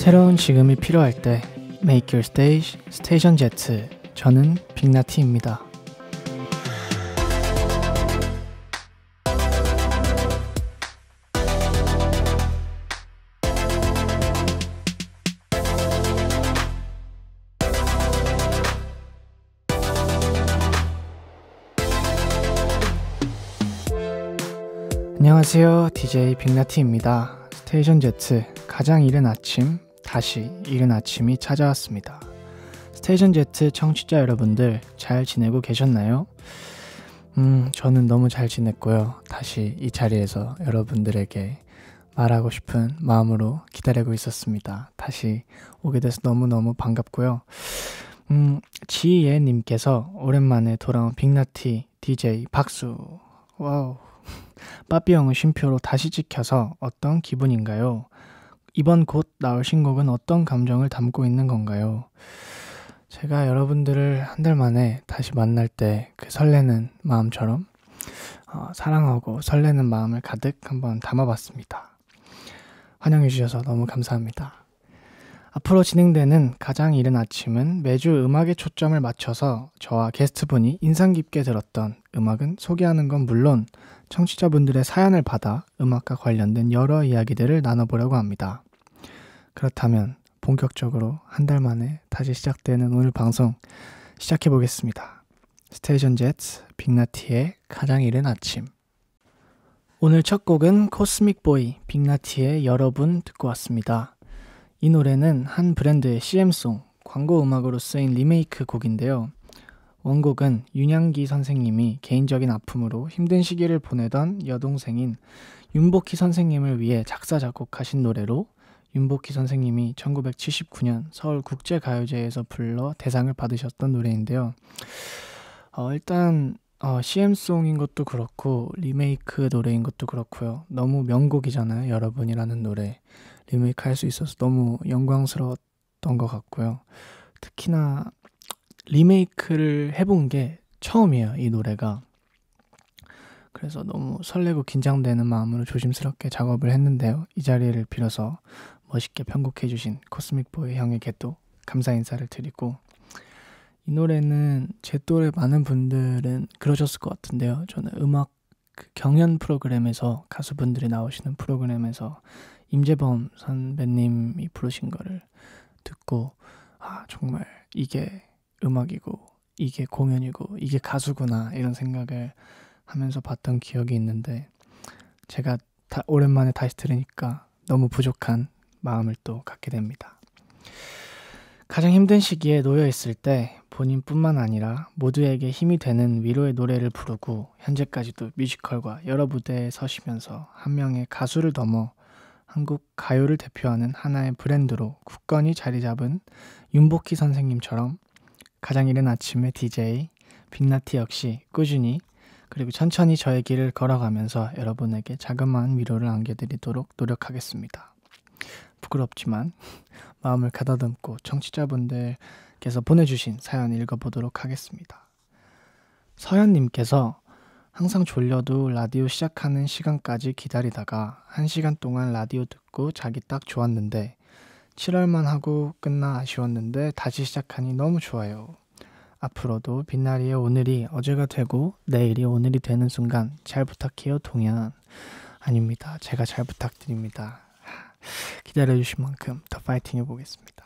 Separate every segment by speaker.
Speaker 1: 새로운 지금이 필요할 때 Make Your Stage, 스테이션 Z. 저는 빅나티입니다. 안녕하세요. DJ 빅나티입니다. 스테이션 Z, 가장 이른 아침, 다시 이른 아침이 찾아왔습니다. 스테이션 Z 청취자 여러분들 잘 지내고 계셨나요? 저는 너무 잘 지냈고요. 다시 이 자리에서 여러분들에게 말하고 싶은 마음으로 기다리고 있었습니다. 다시 오게 돼서 너무너무 반갑고요. 지예님께서 오랜만에 돌아온 빅나티 DJ 박수. 와우. 빠삐 형의 쉼표로 다시 찍혀서 어떤 기분인가요? 이번 곧 나올 신곡은 어떤 감정을 담고 있는 건가요? 제가 여러분들을 한 달 만에 다시 만날 때 그 설레는 마음처럼 사랑하고 설레는 마음을 가득 한번 담아봤습니다. 환영해주셔서 너무 감사합니다. 앞으로 진행되는 가장 이른 아침은 매주 음악에 초점을 맞춰서 저와 게스트분이 인상 깊게 들었던 음악은 소개하는 건 물론 청취자분들의 사연을 받아 음악과 관련된 여러 이야기들을 나눠보려고 합니다. 그렇다면 본격적으로 한 달 만에 다시 시작되는 오늘 방송 시작해보겠습니다. 스테이션 Z 빅나티의 가장 이른 아침. 오늘 첫 곡은 코스믹 보이 빅나티의 여러분 듣고 왔습니다. 이 노래는 한 브랜드의 CM송, 광고 음악으로 쓰인 리메이크 곡인데요. 원곡은 윤양기 선생님이 개인적인 아픔으로 힘든 시기를 보내던 여동생인 윤복희 선생님을 위해 작사 작곡하신 노래로 윤복희 선생님이 1979년 서울국제가요제에서 불러 대상을 받으셨던 노래인데요. 일단 CM송인 것도 그렇고 리메이크 노래인 것도 그렇고요. 너무 명곡이잖아요. 여러분이라는 노래 리메이크 할 수 있어서 너무 영광스러웠던 것 같고요. 특히나 리메이크를 해본 게 처음이에요. 이 노래가. 그래서 너무 설레고 긴장되는 마음으로 조심스럽게 작업을 했는데요. 이 자리를 빌어서 멋있게 편곡해주신 코스믹보이 형에게도 감사 인사를 드리고, 이 노래는 제 또래 많은 분들은 그러셨을 것 같은데요. 저는 음악 경연 프로그램에서 가수분들이 나오시는 프로그램에서 임재범 선배님이 부르신 거를 듣고 정말 이게 음악이고 이게 공연이고 이게 가수구나 이런 생각을 하면서 봤던 기억이 있는데, 제가 오랜만에 다시 들으니까 너무 부족한 마음을 또 갖게 됩니다. 가장 힘든 시기에 놓여있을 때 본인뿐만 아니라 모두에게 힘이 되는 위로의 노래를 부르고 현재까지도 뮤지컬과 여러 무대에 서시면서 한 명의 가수를 넘어 한국 가요를 대표하는 하나의 브랜드로 굳건히 자리 잡은 윤복희 선생님처럼 가장 이른 아침의 DJ 빅나티 역시 꾸준히 그리고 천천히 저의 길을 걸어가면서 여러분에게 자그마한 위로를 안겨드리도록 노력하겠습니다. 부끄럽지만 마음을 가다듬고 청취자분들께서 보내주신 사연 읽어보도록 하겠습니다. 서현님께서 항상 졸려도 라디오 시작하는 시간까지 기다리다가 1시간 동안 라디오 듣고 자기 딱 좋았는데 7월만 하고 끝나 아쉬웠는데 다시 시작하니 너무 좋아요. 앞으로도 빛나리의 오늘이 어제가 되고 내일이 오늘이 되는 순간 잘 부탁해요 동현. 아닙니다. 제가 잘 부탁드립니다. 기다려주신 만큼 더 파이팅 해보겠습니다.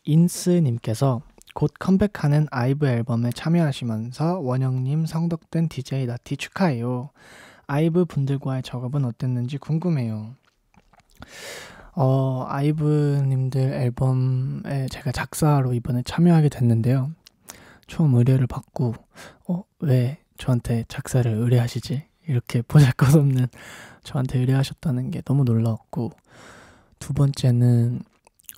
Speaker 1: 인스님께서 곧 컴백하는 아이브 앨범에 참여하시면서 원영님 성덕된 DJ 나티 축하해요. 아이브 분들과의 작업은 어땠는지 궁금해요. 아이브님들 앨범에 제가 작사로 이번에 참여하게 됐는데요. 처음 의뢰를 받고 왜 저한테 작사를 의뢰하시지? 이렇게 보잘것없는 저한테 의뢰하셨다는 게 너무 놀라웠고, 두 번째는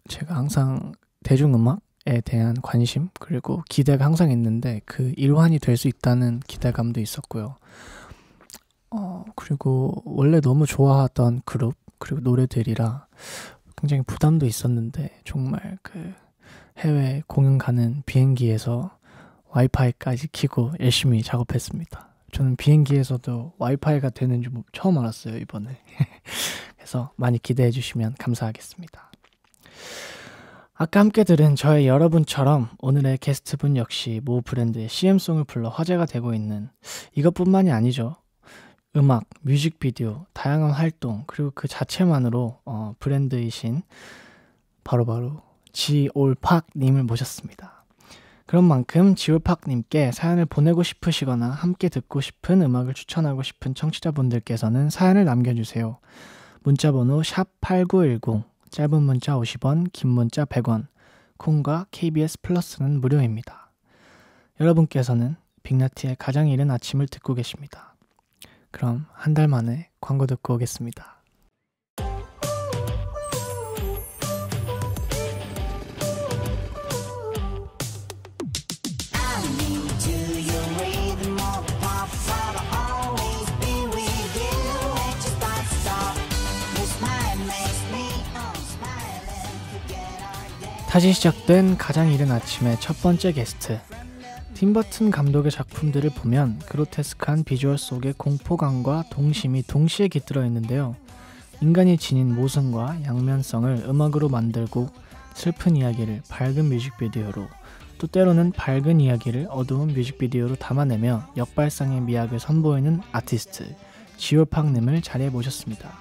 Speaker 1: 제가 항상 대중음악에 대한 관심 그리고 기대가 항상 있는데 그 일환이 될 수 있다는 기대감도 있었고요. 그리고 원래 너무 좋아하던 그룹 그리고 노래들이라 굉장히 부담도 있었는데 정말 그 해외 공연 가는 비행기에서 와이파이까지 켜고 열심히 작업했습니다. 저는 비행기에서도 와이파이가 되는 줄 처음 알았어요, 이번에. 그래서 많이 기대해 주시면 감사하겠습니다. 아까 함께 들은 저의 여러분처럼 오늘의 게스트분 역시 모 브랜드의 CM송을 불러 화제가 되고 있는 이것뿐만이 아니죠. 음악, 뮤직비디오, 다양한 활동 그리고 그 자체만으로 브랜드이신 바로바로 지올팍님을 모셨습니다. 그런 만큼 지올팍님께 사연을 보내고 싶으시거나 함께 듣고 싶은 음악을 추천하고 싶은 청취자분들께서는 사연을 남겨주세요. 문자번호 샵8910 짧은 문자 50원, 긴 문자 100원, 콩과 KBS 플러스는 무료입니다. 여러분께서는 빅나티의 가장 이른 아침을 듣고 계십니다. 그럼 한 달 만에 광고 듣고 오겠습니다. 다시 시작된 가장 이른 아침의 첫 번째 게스트. 팀버튼 감독의 작품들을 보면 그로테스크한 비주얼 속에 공포감과 동심이 동시에 깃들어 있는데요. 인간이 지닌 모순과 양면성을 음악으로 만들고 슬픈 이야기를 밝은 뮤직비디오로, 또 때로는 밝은 이야기를 어두운 뮤직비디오로 담아내며 역발상의 미학을 선보이는 아티스트 지올팍님을 자리에 모셨습니다.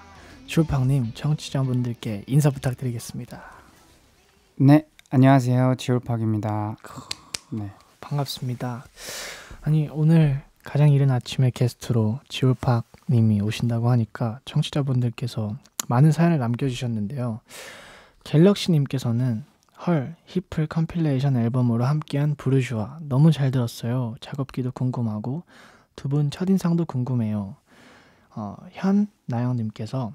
Speaker 1: 지올팍님, 청취자분들께 인사 부탁드리겠습니다.
Speaker 2: 네, 안녕하세요. 지올팍입니다. 네,
Speaker 1: 반갑습니다. 아니, 오늘 가장 이른 아침에 게스트로 지올팍님이 오신다고 하니까 청취자분들께서 많은 사연을 남겨주셨는데요. 갤럭시님께서는 헐, 히플 컴필레이션 앨범으로 함께한 부르주아 너무 잘 들었어요. 작업기도 궁금하고 두 분 첫인상도 궁금해요. 현나영님께서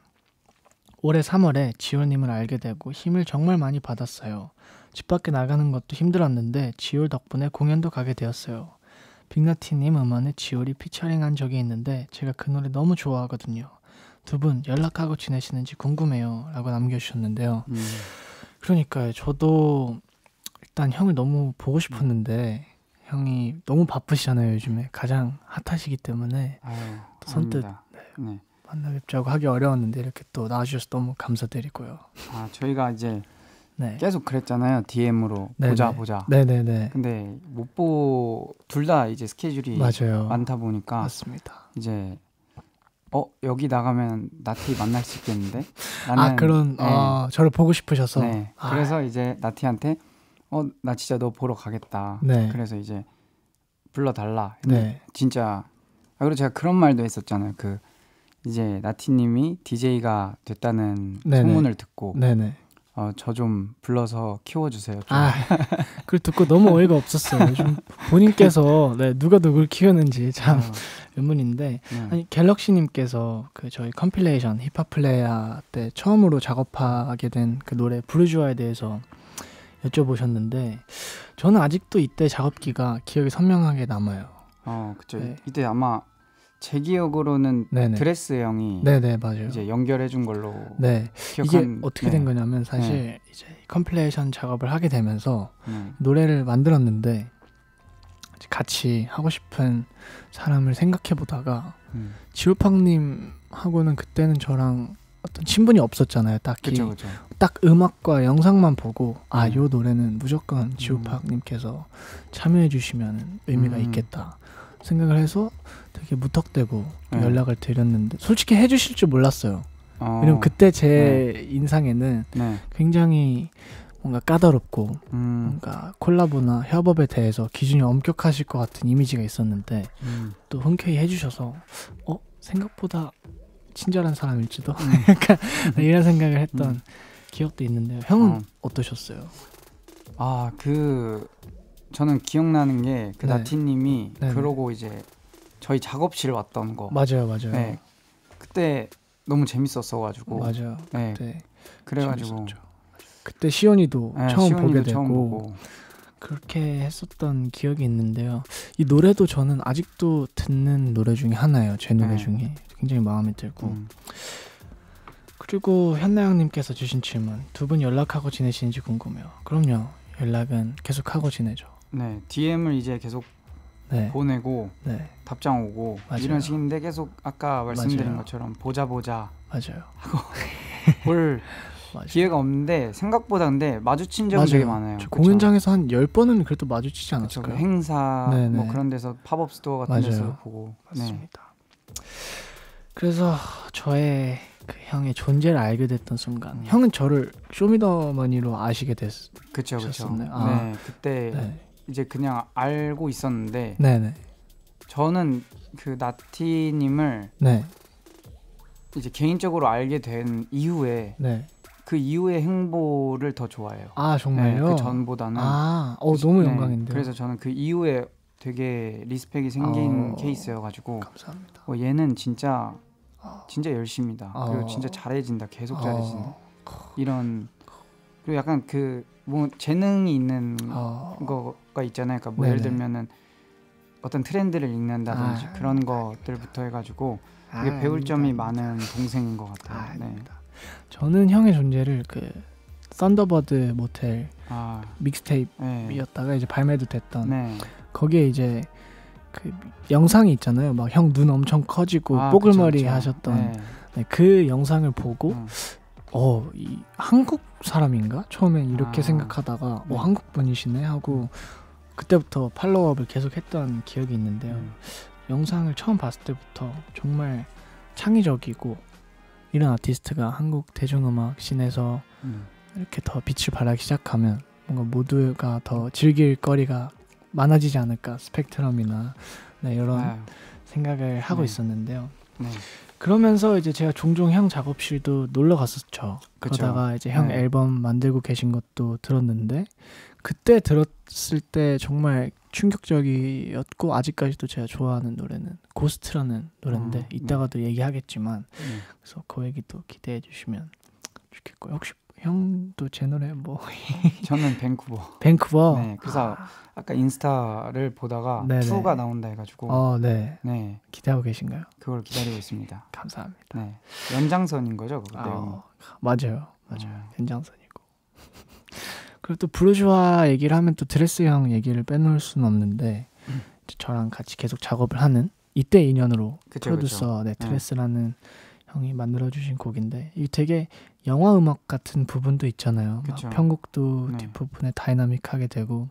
Speaker 1: 올해 3월에 지올님을 알게 되고 힘을 정말 많이 받았어요. 집 밖에 나가는 것도 힘들었는데 지올 덕분에 공연도 가게 되었어요. 빅나티님 음원에 지올이 피처링한 적이 있는데 제가 그 노래 너무 좋아하거든요. 두 분 연락하고 지내시는지 궁금해요. 라고 남겨주셨는데요. 그러니까요. 저도 일단 형을 너무 보고 싶었는데 형이 너무 바쁘시잖아요. 요즘에 가장 핫하시기 때문에 또 선뜻 네. 만나 뵙자고 하기 어려웠는데 이렇게 또 나와주셔서 너무 감사드리고요.
Speaker 2: 저희가 이제 계속 그랬잖아요. DM으로 보자.
Speaker 1: 네네네.
Speaker 2: 근데 둘 다 이제 스케줄이
Speaker 1: 맞아요.
Speaker 2: 많다 보니까
Speaker 1: 맞습니다.
Speaker 2: 이제 여기 나가면 나티 만날 수 있겠는데?
Speaker 1: 저를 보고 싶으셔서.
Speaker 2: 네. 그래서 이제 나티한테 나 진짜 너 보러 가겠다.
Speaker 1: 네.
Speaker 2: 그래서 이제 불러달라.
Speaker 1: 네.
Speaker 2: 진짜 그리고 제가 그런 말도 했었잖아요. 이제 나티님이 DJ가 됐다는 소문을 듣고 저 좀 불러서 키워주세요.
Speaker 1: 그걸 듣고 너무 어이가 없었어요. 요즘 본인께서 누가 누굴 키우는지 참 의문인데 아니 갤럭시님께서 저희 컴필레이션 힙합 플레이어 때 처음으로 작업하게 된 그 노래 부르주아에 대해서 여쭤보셨는데 저는 아직도 이때 작업기가 기억이 선명하게 남아요.
Speaker 2: 그쵸.
Speaker 1: 네.
Speaker 2: 이때 아마 제 기억으로는 드레스 형이
Speaker 1: 맞아요.
Speaker 2: 이제 연결해준 걸로
Speaker 1: 이게 어떻게 된 거냐면 사실 이제 컴필레이션 작업을 하게 되면서 노래를 만들었는데 같이 하고 싶은 사람을 생각해 보다가 지올팍님하고는 그때는 저랑 어떤 친분이 없었잖아요. 딱히
Speaker 2: 그쵸.
Speaker 1: 딱 음악과 영상만 보고 요 노래는 무조건 지올팍님께서 참여해 주시면 의미가 있겠다 생각을 해서 되게 무턱대고 연락을 드렸는데 솔직히 해주실 줄 몰랐어요. 왜냐면 그때 제 인상에는 굉장히 뭔가 까다롭고 뭔가 콜라보나 협업에 대해서 기준이 엄격하실 것 같은 이미지가 있었는데 또 흔쾌히 해주셔서 생각보다 친절한 사람일지도 약간 이런 생각을 했던 기억도 있는데요. 형은 어떠셨어요?
Speaker 2: 저는 기억나는 게 나티님이 그러고 이제 저희 작업실 왔던 거
Speaker 1: 맞아요.
Speaker 2: 네, 그때 너무 재밌었어가지고
Speaker 1: 맞아요.
Speaker 2: 네, 그래가지고
Speaker 1: 재밌었죠. 그때 시온이도 처음 보게 되고
Speaker 2: 보고.
Speaker 1: 그렇게 했었던 기억이 있는데요. 이 노래도 저는 아직도 듣는 노래 중에 하나예요. 제 노래 중에 굉장히 마음에 들고 그리고 현나영님께서 주신 질문 두 분 연락하고 지내시는지 궁금해요. 그럼요. 연락은 계속하고 지내죠.
Speaker 2: 네, DM을 이제 계속 보내고 답장 오고
Speaker 1: 맞아요.
Speaker 2: 이런 식인데 계속 아까 말씀드린
Speaker 1: 맞아요.
Speaker 2: 것처럼 보자
Speaker 1: 맞아요.
Speaker 2: 하고 볼 기회가 없는데 생각보다 근데 마주친 적이 되게 많아요.
Speaker 1: 공연장에서 한 10번은 그래도 마주치지 않았을까요?
Speaker 2: 행사 뭐 그런 데서 팝업 스토어 같은 데서 보고.
Speaker 1: 맞습니다. 그래서 저의 그 형의 존재를 알게 됐던 순간 형은 저를 쇼미더머니로 아시게 됐었나요?
Speaker 2: 네, 그때 이제 그냥 알고 있었는데 저는 그 나티님을 이제 개인적으로 알게 된 이후에 그 이후의 행보를 더 좋아해요.
Speaker 1: 아 정말요?
Speaker 2: 그 전보다는.
Speaker 1: 너무 영광인데요.
Speaker 2: 그래서 저는 그 이후에 되게 리스펙이 생긴 케이스여가지고
Speaker 1: 감사합니다.
Speaker 2: 얘는 진짜 열심이다. 그리고 진짜 잘해진다. 계속 잘해진다. 이런 그리고 약간 그 뭐 재능이 있는 거가 있잖아요. 그러니까 뭐 예를 들면은 어떤 트렌드를 읽는다든지 그런 것들부터 해가지고 이게 배울 점이 많은 동생인 것 같아요.
Speaker 1: 저는 형의 존재를 그 썬더버드 모텔 믹스테이프였다가 이제 발매도 됐던 거기에 이제 그 영상이 있잖아요. 막 형 눈 엄청 커지고 뽀글머리 하셨던 그 영상을 보고 이 한국 사람인가? 처음엔 이렇게 생각하다가 한국 분이시네 하고 그때부터 팔로우업을 계속 했던 기억이 있는데요. 영상을 처음 봤을 때부터 정말 창의적이고 이런 아티스트가 한국 대중음악 씬에서 이렇게 더 빛을 발하기 시작하면 뭔가 모두가 더 즐길 거리가 많아지지 않을까, 스펙트럼이나 이런 생각을 하고 있었는데요. 그러면서 이제 제가 종종 형 작업실도 놀러 갔었죠. 그러다가 이제 형 앨범 만들고 계신 것도 들었는데 그때 들었을 때 정말 충격적이었고 아직까지도 제가 좋아하는 노래는 고스트라는 노래인데 이따가도 얘기하겠지만 그래서 그 얘기도 기대해 주시면 좋겠고요. 혹시 형도 제 노래 뭐
Speaker 2: 저는 밴쿠버. 네, 그래서 아까 인스타를 보다가 2가 나온다 해가지고
Speaker 1: 기대하고 계신가요?
Speaker 2: 그걸 기다리고 있습니다.
Speaker 1: 감사합니다.
Speaker 2: 연장선인 거죠, 그 내용?
Speaker 1: 맞아요. 연장선이고. 그리고 또 부르주아 얘기를 하면 또 드레스 형 얘기를 빼놓을 수는 없는데 저랑 같이 계속 작업을 하는 이때 인연으로 프로듀서 드레스라는 형이 만들어주신 곡인데 이 되게 영화 음악 같은 부분도 있잖아요. 막 편곡도 뒷부분에 다이나믹하게 되고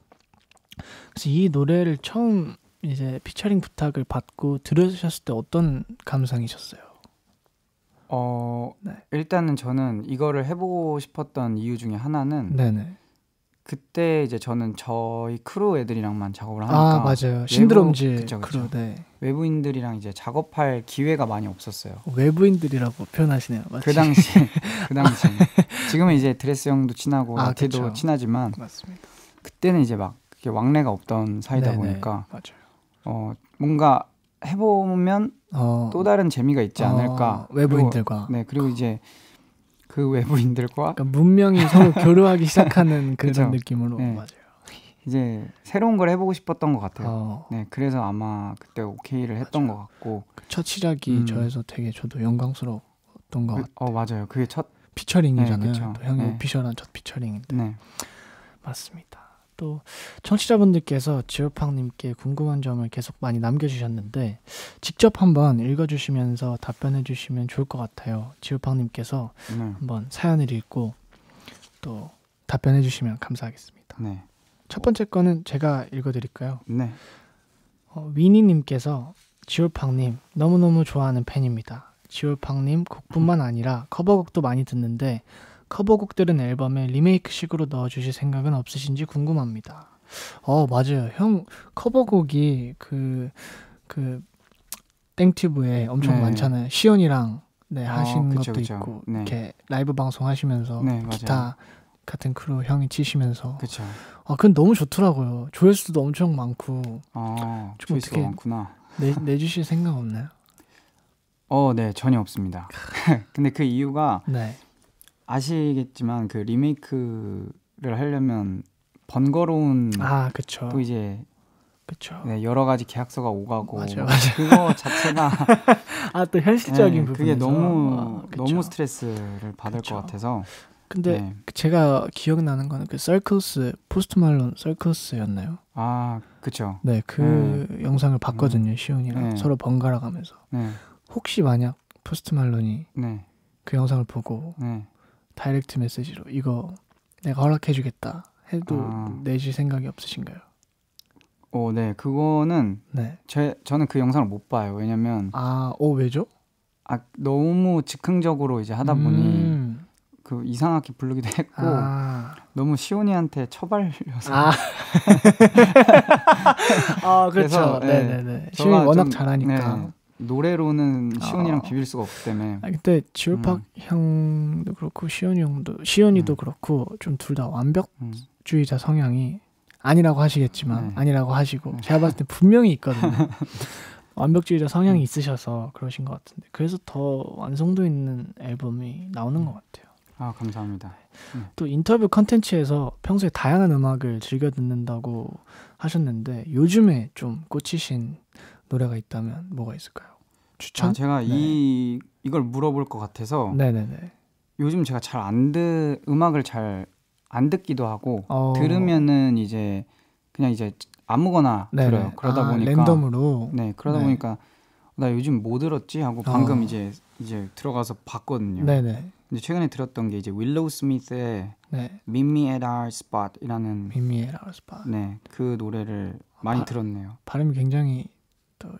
Speaker 1: 그래서 이 노래를 처음 이제 피처링 부탁을 받고 들으셨을 때 어떤 감상이셨어요?
Speaker 2: 일단은 저는 이거를 해보고 싶었던 이유 중에 하나는 그때 이제 저는 저희 크루 애들이랑만 작업을 하니까
Speaker 1: 맞아요. 신드롬즈 크루.
Speaker 2: 외부인들이랑 이제 작업할 기회가 많이 없었어요.
Speaker 1: 외부인들이라고 표현하시네요. 마치.
Speaker 2: 그 당시 지금은 이제 드레스 형도 친하고 라티도 친하지만
Speaker 1: 맞습니다.
Speaker 2: 그때는 이제 막 왕래가 없던 사이다 보니까 뭔가 해보면 또 다른 재미가 있지 않을까.
Speaker 1: 외부인들과
Speaker 2: 그리고 이제 그 외부인들과
Speaker 1: 그러니까 문명이 서로 교류하기 시작하는 그런 느낌으로 맞아요.
Speaker 2: 이제 새로운 걸 해보고 싶었던 것 같아요. 그래서 아마 그때 오케이를 했던 것 같고
Speaker 1: 첫 시작이 저에서 되게 저도 영광스러웠던 것 같아요.
Speaker 2: 맞아요. 그게 첫
Speaker 1: 피처링이잖아요. 또 형의 오피셜한 첫 피처링인데 맞습니다. 또 청취자분들께서 지오팡님께 궁금한 점을 계속 많이 남겨주셨는데 직접 한번 읽어주시면서 답변해주시면 좋을 것 같아요. 지오팡님께서 한번 사연을 읽고 또 답변해주시면 감사하겠습니다. 첫 번째 거는 제가 읽어드릴까요? 위니님께서 지올팡님 너무너무 좋아하는 팬입니다. 지올팡님 곡뿐만 아니라 커버곡도 많이 듣는데 커버곡들은 앨범에 리메이크식으로 넣어주실 생각은 없으신지 궁금합니다. 맞아요. 형 커버곡이 그 땡튜브에 엄청 많잖아요. 시온이랑 하신 것도 있고 이렇게 라이브 방송 하시면서 기타 같은 크루 형이 치시면서 그건 너무 좋더라고요. 조회수도 엄청 많고
Speaker 2: 좀 어떻게 많구나.
Speaker 1: 내주실 생각 없나요?
Speaker 2: 네, 전혀 없습니다. 근데 그 이유가 아시겠지만 그 리메이크를 하려면 번거로운 또 이제 여러 가지 계약서가 오가고
Speaker 1: 맞아요.
Speaker 2: 그거 자체가
Speaker 1: 또 현실적인 부분에서
Speaker 2: 그게 너무 스트레스를 받을 것 같아서.
Speaker 1: 근데 제가 기억나는 거는 그 서클스 포스트 말론 서클스였나요?
Speaker 2: 그쵸.
Speaker 1: 그 영상을 봤거든요. 시온이랑 서로 번갈아 가면서 혹시 만약 포스트 말론이 그 영상을 보고 다이렉트 메시지로 이거 내가 허락해주겠다 해도 내실 생각이 없으신가요?
Speaker 2: 네, 그거는
Speaker 1: 네.
Speaker 2: 저는 그 영상을 못 봐요. 왜냐면
Speaker 1: 왜죠?
Speaker 2: 너무 즉흥적으로 이제 하다 보니 그 이상하게 부르기도 했고 너무 시온이한테 처발려서
Speaker 1: 그렇죠. 네네네. 시온이 워낙 잘하니까.
Speaker 2: 네, 노래로는 시온이랑 비빌 수가 없기 때문에.
Speaker 1: 그때 지울팍 형도 그렇고 시온이도 그렇고 좀 둘 다 완벽주의자 성향이 아니라고 하시겠지만 아니라고 하시고 제가 봤을 때 분명히 있거든요. 완벽주의자 성향이 있으셔서 그러신 것 같은데 그래서 더 완성도 있는 앨범이 나오는 것 같아요.
Speaker 2: 감사합니다.
Speaker 1: 또 인터뷰 컨텐츠에서 평소에 다양한 음악을 즐겨 듣는다고 하셨는데 요즘에 좀 꽂히신 노래가 있다면 뭐가 있을까요? 추천?
Speaker 2: 제가 이걸 물어볼 것 같아서
Speaker 1: 네네네.
Speaker 2: 요즘 제가 음악을 잘 안 듣기도 하고 들으면은 이제 그냥 이제 아무거나 들어요. 그러다 보니까
Speaker 1: 랜덤으로.
Speaker 2: 네, 그러다 보니까 나 요즘 뭐 들었지 하고 방금 이제 들어가서 봤거든요.
Speaker 1: 네네.
Speaker 2: 근데 최근에 들었던 게 이제 윌로우 스미스의 Meet Me at Our Spot이라는
Speaker 1: Meet Me at Our Spot.
Speaker 2: 네, 그 노래를 많이 들었네요.
Speaker 1: 발음이 굉장히 또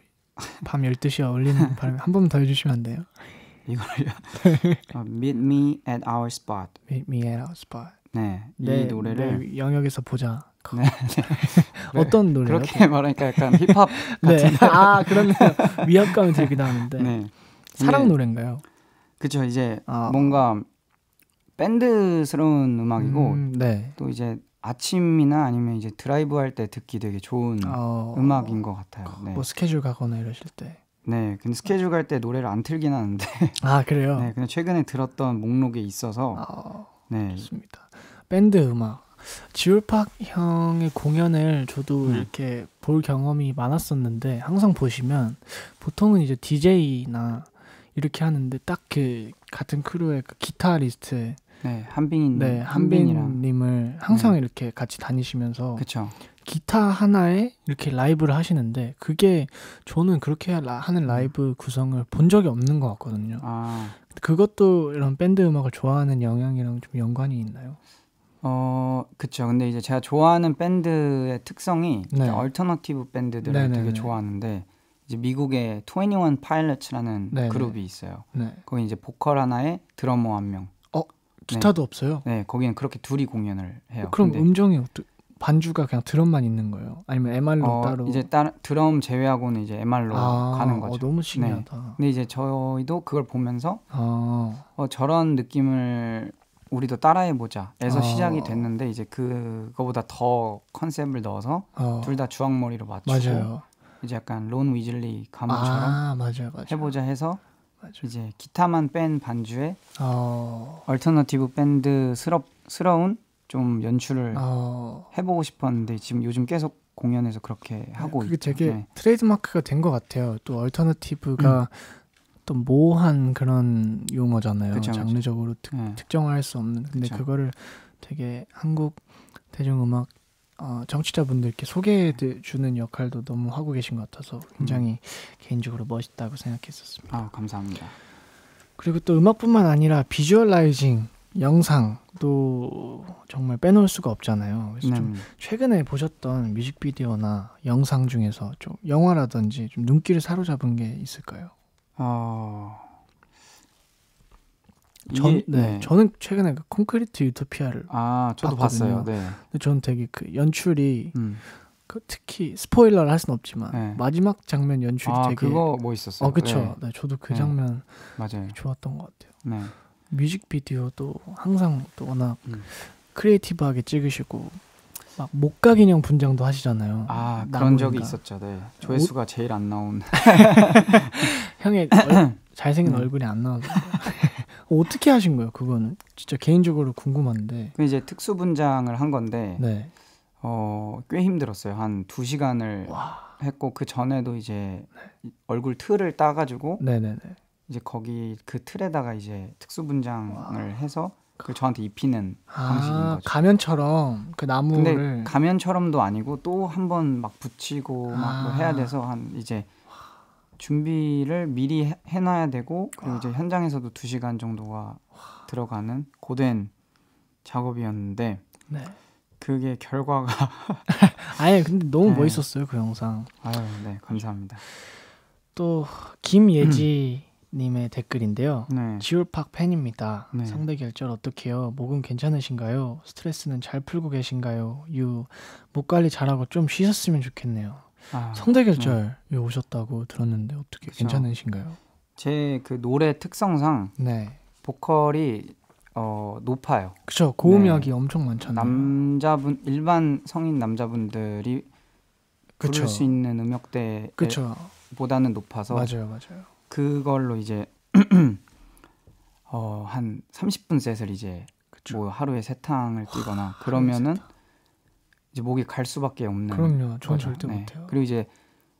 Speaker 1: 밤 12시에 어울리는 발음. 한 번만 더 해주시면 안 돼요?
Speaker 2: 이거를요. Meet Me at Our Spot.
Speaker 1: Meet Me at Our Spot.
Speaker 2: 네, 이 노래를
Speaker 1: 영역에서 보자.
Speaker 2: 네.
Speaker 1: 어떤 노래요?
Speaker 2: 그렇게 말하니까 약간 힙합 같은.
Speaker 1: 그렇네요. 위압감이 들기도 하는데.
Speaker 2: 네.
Speaker 1: 사랑 노래인가요?
Speaker 2: 그렇죠. 이제 뭔가 밴드스러운 음악이고 또 이제 아침이나 아니면 이제 드라이브 할 때 듣기 되게 좋은 음악인 것 같아요. 네.
Speaker 1: 뭐 스케줄 가거나 이러실 때.
Speaker 2: 네, 근데 스케줄 갈 때 노래를 안 틀긴 하는데.
Speaker 1: 그래요?
Speaker 2: 네, 근데 최근에 들었던 목록에 있어서. 네,
Speaker 1: 좋습니다. 밴드 음악. 지울팍 형의 공연을 저도 이렇게 볼 경험이 많았었는데 항상 보시면 보통은 이제 DJ나 이렇게 하는데 딱 그 같은 크루의 그 기타리스트 한빈님을 항상 이렇게 같이 다니시면서
Speaker 2: 그쵸.
Speaker 1: 기타 하나에 이렇게 라이브를 하시는데 그게 저는 그렇게 하는 라이브 구성을 본 적이 없는 것 같거든요. 그것도 이런 밴드 음악을 좋아하는 영향이랑 좀 연관이 있나요?
Speaker 2: 그쵸. 근데 이제 제가 좋아하는 밴드의 특성이 얼터너티브 밴드들을 되게 좋아하는데 이제 미국의 21 파일럿이라는 그룹이 있어요. 거기 이제 보컬 하나에 드러머 한 명.
Speaker 1: 기타도 없어요?
Speaker 2: 네, 거기는 그렇게 둘이 공연을 해요.
Speaker 1: 그럼 음정이 반주가 그냥 드럼만 있는 거예요? 아니면 MR로 따로?
Speaker 2: 이제 드럼 제외하고는 이제 MR로 가는 거죠.
Speaker 1: 너무 신기하다.
Speaker 2: 네. 근데 이제 저희도 그걸 보면서 저런 느낌을 우리도 따라해보자 해서 시작이 됐는데 이제 그거보다 더 컨셉을 넣어서 둘 다 주황머리로 맞추고
Speaker 1: 맞아요.
Speaker 2: 이제 약간 론 위즐리 가문처럼
Speaker 1: 맞아요.
Speaker 2: 해보자 해서 이제 기타만 뺀 반주에 얼터너티브 밴드스러운 좀 연출을 해보고 싶었는데 지금 요즘 계속 공연에서 그렇게 하고
Speaker 1: 그게
Speaker 2: 있죠.
Speaker 1: 되게 트레이드마크가 된 것 같아요. 또 얼터너티브가 또 모호한 그런 용어잖아요.
Speaker 2: 그쵸,
Speaker 1: 장르적으로 특정할 수 없는. 근데 그거를 되게 한국 대중음악 정치자분들께 소개해 주는 역할도 너무 하고 계신 것 같아서 굉장히 개인적으로 멋있다고 생각했었습니다.
Speaker 2: 감사합니다.
Speaker 1: 그리고 또 음악뿐만 아니라 비주얼라이징, 영상도 정말 빼놓을 수가 없잖아요. 그래서 좀 최근에 보셨던 뮤직비디오나 영상 중에서 좀 영화라든지 좀 눈길을 사로잡은 게 있을까요? 저는 최근에 그 콘크리트 유토피아를
Speaker 2: 저도
Speaker 1: 봤거든요.
Speaker 2: 봤어요. 네.
Speaker 1: 근데 저는 되게 그 연출이 특히 스포일러를 할 수는 없지만 마지막 장면 연출이 되게
Speaker 2: 그거 멋있었어요.
Speaker 1: 그렇죠. 네, 저도 그 장면
Speaker 2: 맞아요.
Speaker 1: 좋았던 것 같아요.
Speaker 2: 네.
Speaker 1: 뮤직비디오도 항상 또 워낙 크리에이티브하게 찍으시고 막 목각 인형 분장도 하시잖아요.
Speaker 2: 그런 적이 있었죠. 네. 조회수가 제일 안 나온.
Speaker 1: 형의 잘생긴 얼굴이 안 나와서 어떻게 하신 거예요? 그거는 진짜 개인적으로 궁금한데.
Speaker 2: 그 이제 특수 분장을 한 건데 꽤 힘들었어요. 한 2시간을 했고 그 전에도 이제 얼굴 틀을 따가지고 이제 거기 그 틀에다가 이제 특수 분장을 해서 그 저한테 입히는 방식인 거죠.
Speaker 1: 가면처럼 그 나무를.
Speaker 2: 근데 가면처럼도 아니고 또 한 번 막 붙이고 막 뭐 해야 돼서 한 이제 준비를 미리 해놔야 되고 그리고 이제 현장에서도 2시간 정도가 들어가는 고된 작업이었는데
Speaker 1: 네.
Speaker 2: 그게 결과가
Speaker 1: 아니 근데 너무
Speaker 2: 네.
Speaker 1: 멋있었어요 그 영상.
Speaker 2: 아유, 네 감사합니다.
Speaker 1: 또 김예지 님의 댓글인데요.
Speaker 2: 네.
Speaker 1: 지울팍 팬입니다.
Speaker 2: 네.
Speaker 1: 성대 결절 어떡해요? 목은 괜찮으신가요? 스트레스는 잘 풀고 계신가요? 목 관리 잘하고 좀 쉬셨으면 좋겠네요. 성대 결절에 오셨다고 들었는데 어떻게
Speaker 2: 그쵸.
Speaker 1: 괜찮으신가요?
Speaker 2: 제 그 노래 특성상
Speaker 1: 네.
Speaker 2: 보컬이 높아요.
Speaker 1: 그쵸. 고음역이 엄청 많잖아요.
Speaker 2: 남자분 일반 성인 남자분들이 부를 수 있는 음역대보다는 높아서
Speaker 1: 맞아요.
Speaker 2: 그걸로 이제 한 30분 셋을 이제 뭐 하루에 3탕을 뛰거나 그러면은 이제 목이 갈 수밖에 없는.
Speaker 1: 그럼요. 전
Speaker 2: 거죠.
Speaker 1: 절대
Speaker 2: 네.
Speaker 1: 못해요.
Speaker 2: 그리고 이제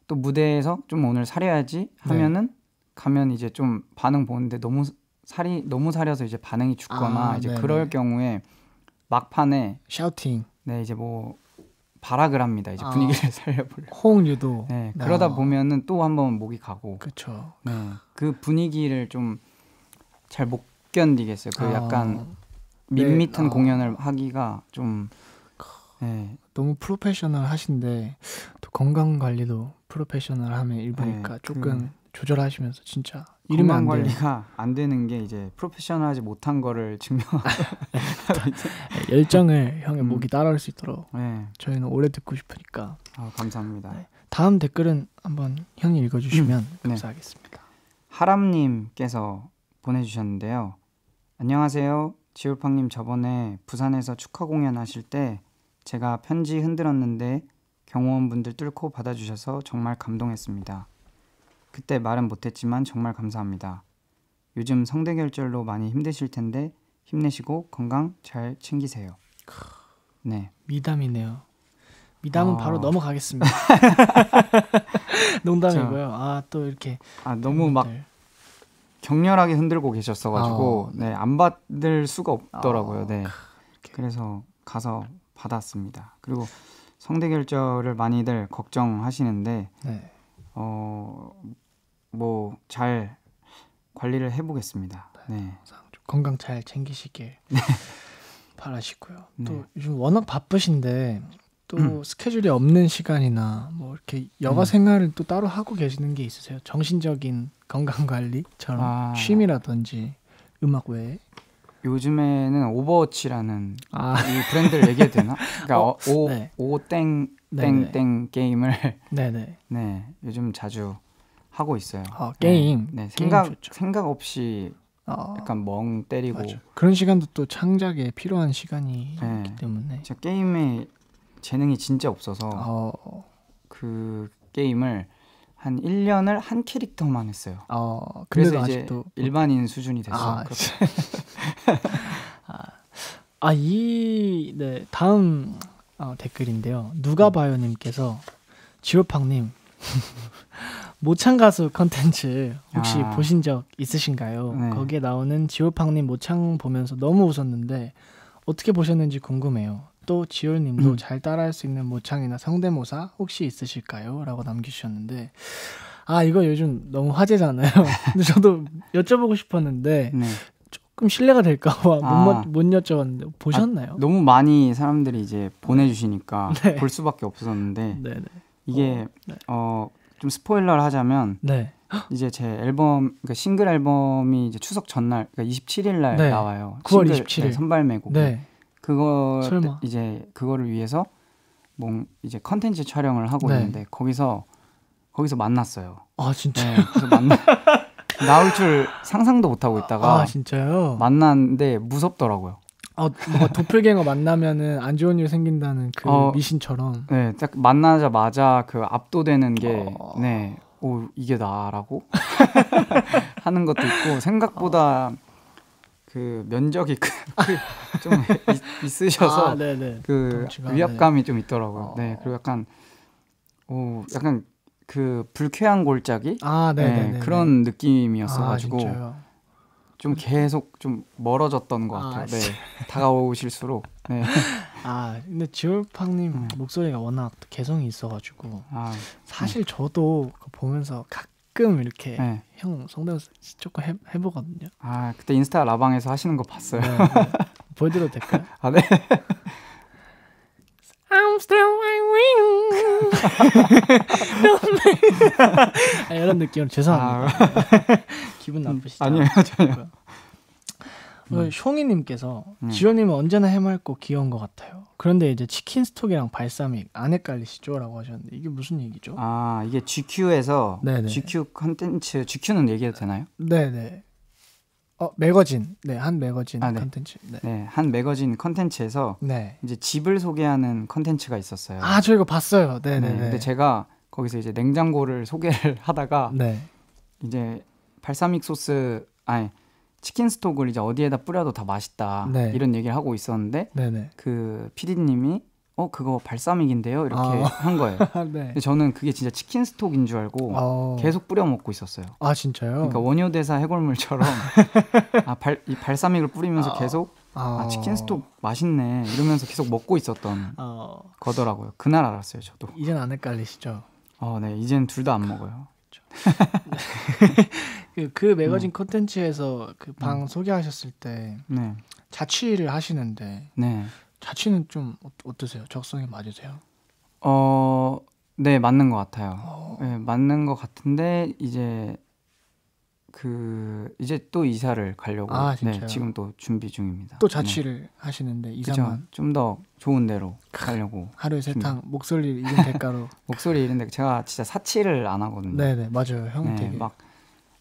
Speaker 2: 또 무대에서 좀 오늘 사려야지 하면은 가면 이제 좀 반응 보는데 너무 사려서 이제 반응이 죽거나 이제 그럴 경우에 막판에
Speaker 1: 샤우팅.
Speaker 2: 네, 이제 뭐 발악을 합니다. 이제 분위기를 살려보려.
Speaker 1: 호응 유도.
Speaker 2: 네, 그러다 보면은 또 한번 목이 가고.
Speaker 1: 그렇죠.
Speaker 2: 네, 그 분위기를 좀 잘 못 견디겠어요. 그 약간 밋밋한 공연을 하기가 좀
Speaker 1: 너무 프로페셔널 하신데 또 건강 관리도 프로페셔널함의 일부니까 조금 조절하시면서 진짜 이러면
Speaker 2: 건강
Speaker 1: 안 돼요.
Speaker 2: 관리가 안 되는 게 이제 프로페셔널하지 못한 거를 증명하고
Speaker 1: 열정을 형의 목이 따라올 수 있도록
Speaker 2: 네.
Speaker 1: 저희는 오래 듣고 싶으니까.
Speaker 2: 감사합니다.
Speaker 1: 네. 다음 댓글은 한번 형이 읽어주시면 감사하겠습니다.
Speaker 2: 하람님께서 보내주셨는데요. 안녕하세요. 지울팡님 저번에 부산에서 축하 공연하실 때 제가 편지 흔들었는데 경호원분들 뚫고 받아주셔서 정말 감동했습니다. 그때 말은 못했지만 정말 감사합니다. 요즘 성대결절로 많이 힘드실 텐데 힘내시고 건강 잘 챙기세요. 네.
Speaker 1: 미담이네요. 미담은 바로 넘어가겠습니다. 농담이고요. 또 이렇게
Speaker 2: 너무 막 격렬하게 흔들고 계셨어가지고 안 받을 수가 없더라고요. 네. 그래서 가서 받았습니다. 그리고 성대결절을 많이들 걱정하시는데 뭐 잘 관리를 해보겠습니다. 네.
Speaker 1: 건강 잘 챙기시길 바라시고요. 또 요즘 워낙 바쁘신데 또 스케줄이 없는 시간이나 뭐 이렇게 여가 생활을 또 따로 하고 계시는 게 있으세요? 정신적인 건강 관리처럼 취미라든지 음악 외에?
Speaker 2: 요즘에는 오버워치라는 이 브랜드를 얘기해도 되나? 그러니까 오땡땡땡 게임을 네 요즘 자주 하고 있어요.
Speaker 1: 게임.
Speaker 2: 네 생각 없이 약간 멍 때리고
Speaker 1: 그런 시간도 또 창작에 필요한 시간이 있기 때문에
Speaker 2: 제가 게임에 재능이 진짜 없어서 그 게임을 한 1년을 한 캐릭터만 했어요. 그래서 이제 아직도 일반인 수준이 됐어요.
Speaker 1: 다음 댓글인데요. 누가 봐요님께서 지오팡님 모창 가수 컨텐츠 혹시 보신 적 있으신가요?
Speaker 2: 네.
Speaker 1: 거기에 나오는 지올팡님 모창 보면서 너무 웃었는데 어떻게 보셨는지 궁금해요. 또 지올님도 잘 따라할 수 있는 모창이나 성대모사 혹시 있으실까요? 라고 남겨주셨는데 이거 요즘 너무 화제잖아요. 근데 저도 여쭤보고 싶었는데 조금 실례가 될까봐 못 여쭤봤는데 보셨나요?
Speaker 2: 너무 많이 사람들이 이제 보내주시니까 볼 수밖에 없었는데 이게 좀 스포일러를 하자면 이제 제 앨범 그러니까 싱글 앨범이 이제 추석 전날 그러니까 27일 날 나와요.
Speaker 1: 9월 27일
Speaker 2: 선발매곡. 그거 이제 그거를 위해서 뭐 이제 컨텐츠 촬영을 하고 있는데 거기서 만났어요.
Speaker 1: 진짜?
Speaker 2: 그래서 나올 줄 상상도 못 하고 있다가
Speaker 1: 진짜요?
Speaker 2: 만났는데 무섭더라고요.
Speaker 1: 뭔가 도플갱어 만나면은 안 좋은 일 생긴다는 그 미신처럼.
Speaker 2: 네, 딱 만나자마자 그 압도되는 게 이게 나라고 하는 것도 있고 생각보다 그 면적이 좀 있으셔서 그 위압감이 좀 있더라고요. 그리고 약간 그 불쾌한 골짜기 그런 느낌이었어가지고 좀 계속 좀 멀어졌던 것 같아요. 다가오실수록.
Speaker 1: 근데 지올팡님 목소리가 워낙 개성이 있어가지고 사실 저도 보면서 가끔 이렇게 네. 형 성대모사 조금 해보거든요.
Speaker 2: 아 그때 인스타 라방에서 하시는 거 봤어요.
Speaker 1: 네, 네. 보여드려도 될까요?
Speaker 2: 아 네.
Speaker 1: I'm still waiting. 이런 느낌으로 죄송합니다. 기분 나쁘시죠?
Speaker 2: 아니요 전혀.
Speaker 1: 숑이님께서 지호님은 언제나 해맑고 귀여운 것 같아요. 그런데 이제 치킨 스톡이랑 발사믹 안 헷갈리시죠? 라고 하셨는데 이게 무슨 얘기죠?
Speaker 2: 아 이게 GQ에서 네네. GQ 컨텐츠 GQ는 얘기해도 되나요?
Speaker 1: 네네. 매거진. 네, 한 매거진 컨텐츠.
Speaker 2: 네. 네, 한 매거진 컨텐츠에서 네. 이제 집을 소개하는 컨텐츠가 있었어요.
Speaker 1: 아, 저 이거 봤어요. 네네. 네,
Speaker 2: 근데 제가 거기서 이제 냉장고를 소개를 하다가 네. 이제 발사믹 소스 치킨 스톡을 이제 어디에다 뿌려도 다 맛있다 네. 이런 얘기를 하고 있었는데 네네. 그 PD님이 그거 발사믹인데요 이렇게 한 거예요. 네. 근데 저는 그게 진짜 치킨 스톡인 줄 알고 계속 뿌려 먹고 있었어요.
Speaker 1: 아 진짜요?
Speaker 2: 그러니까 원효대사 해골물처럼 이 발사믹을 뿌리면서 계속 치킨 스톡 맛있네 이러면서 계속 먹고 있었던 거더라고요. 그날 알았어요 저도.
Speaker 1: 이젠 안 헷갈리시죠?
Speaker 2: 네 이젠 둘 다 안 먹어요.
Speaker 1: 그 매거진 콘텐츠에서 그 방 소개하셨을 때 네. 자취를 하시는데 네. 자취는 좀 어떠세요? 적성에 맞으세요?
Speaker 2: 네 맞는 것 같아요. 네, 맞는 것 같은데 이제 또 이사를 가려고 네, 지금 또 준비 중입니다.
Speaker 1: 또 자취를 하시는데 이사만
Speaker 2: 좀 더 좋은 데로 가려고
Speaker 1: 하루에 세탕 목소리 잃은 대가로
Speaker 2: 목소리 잃은 대 제가 진짜 사치를 안 하거든요.
Speaker 1: 네네 맞아요. 형 되게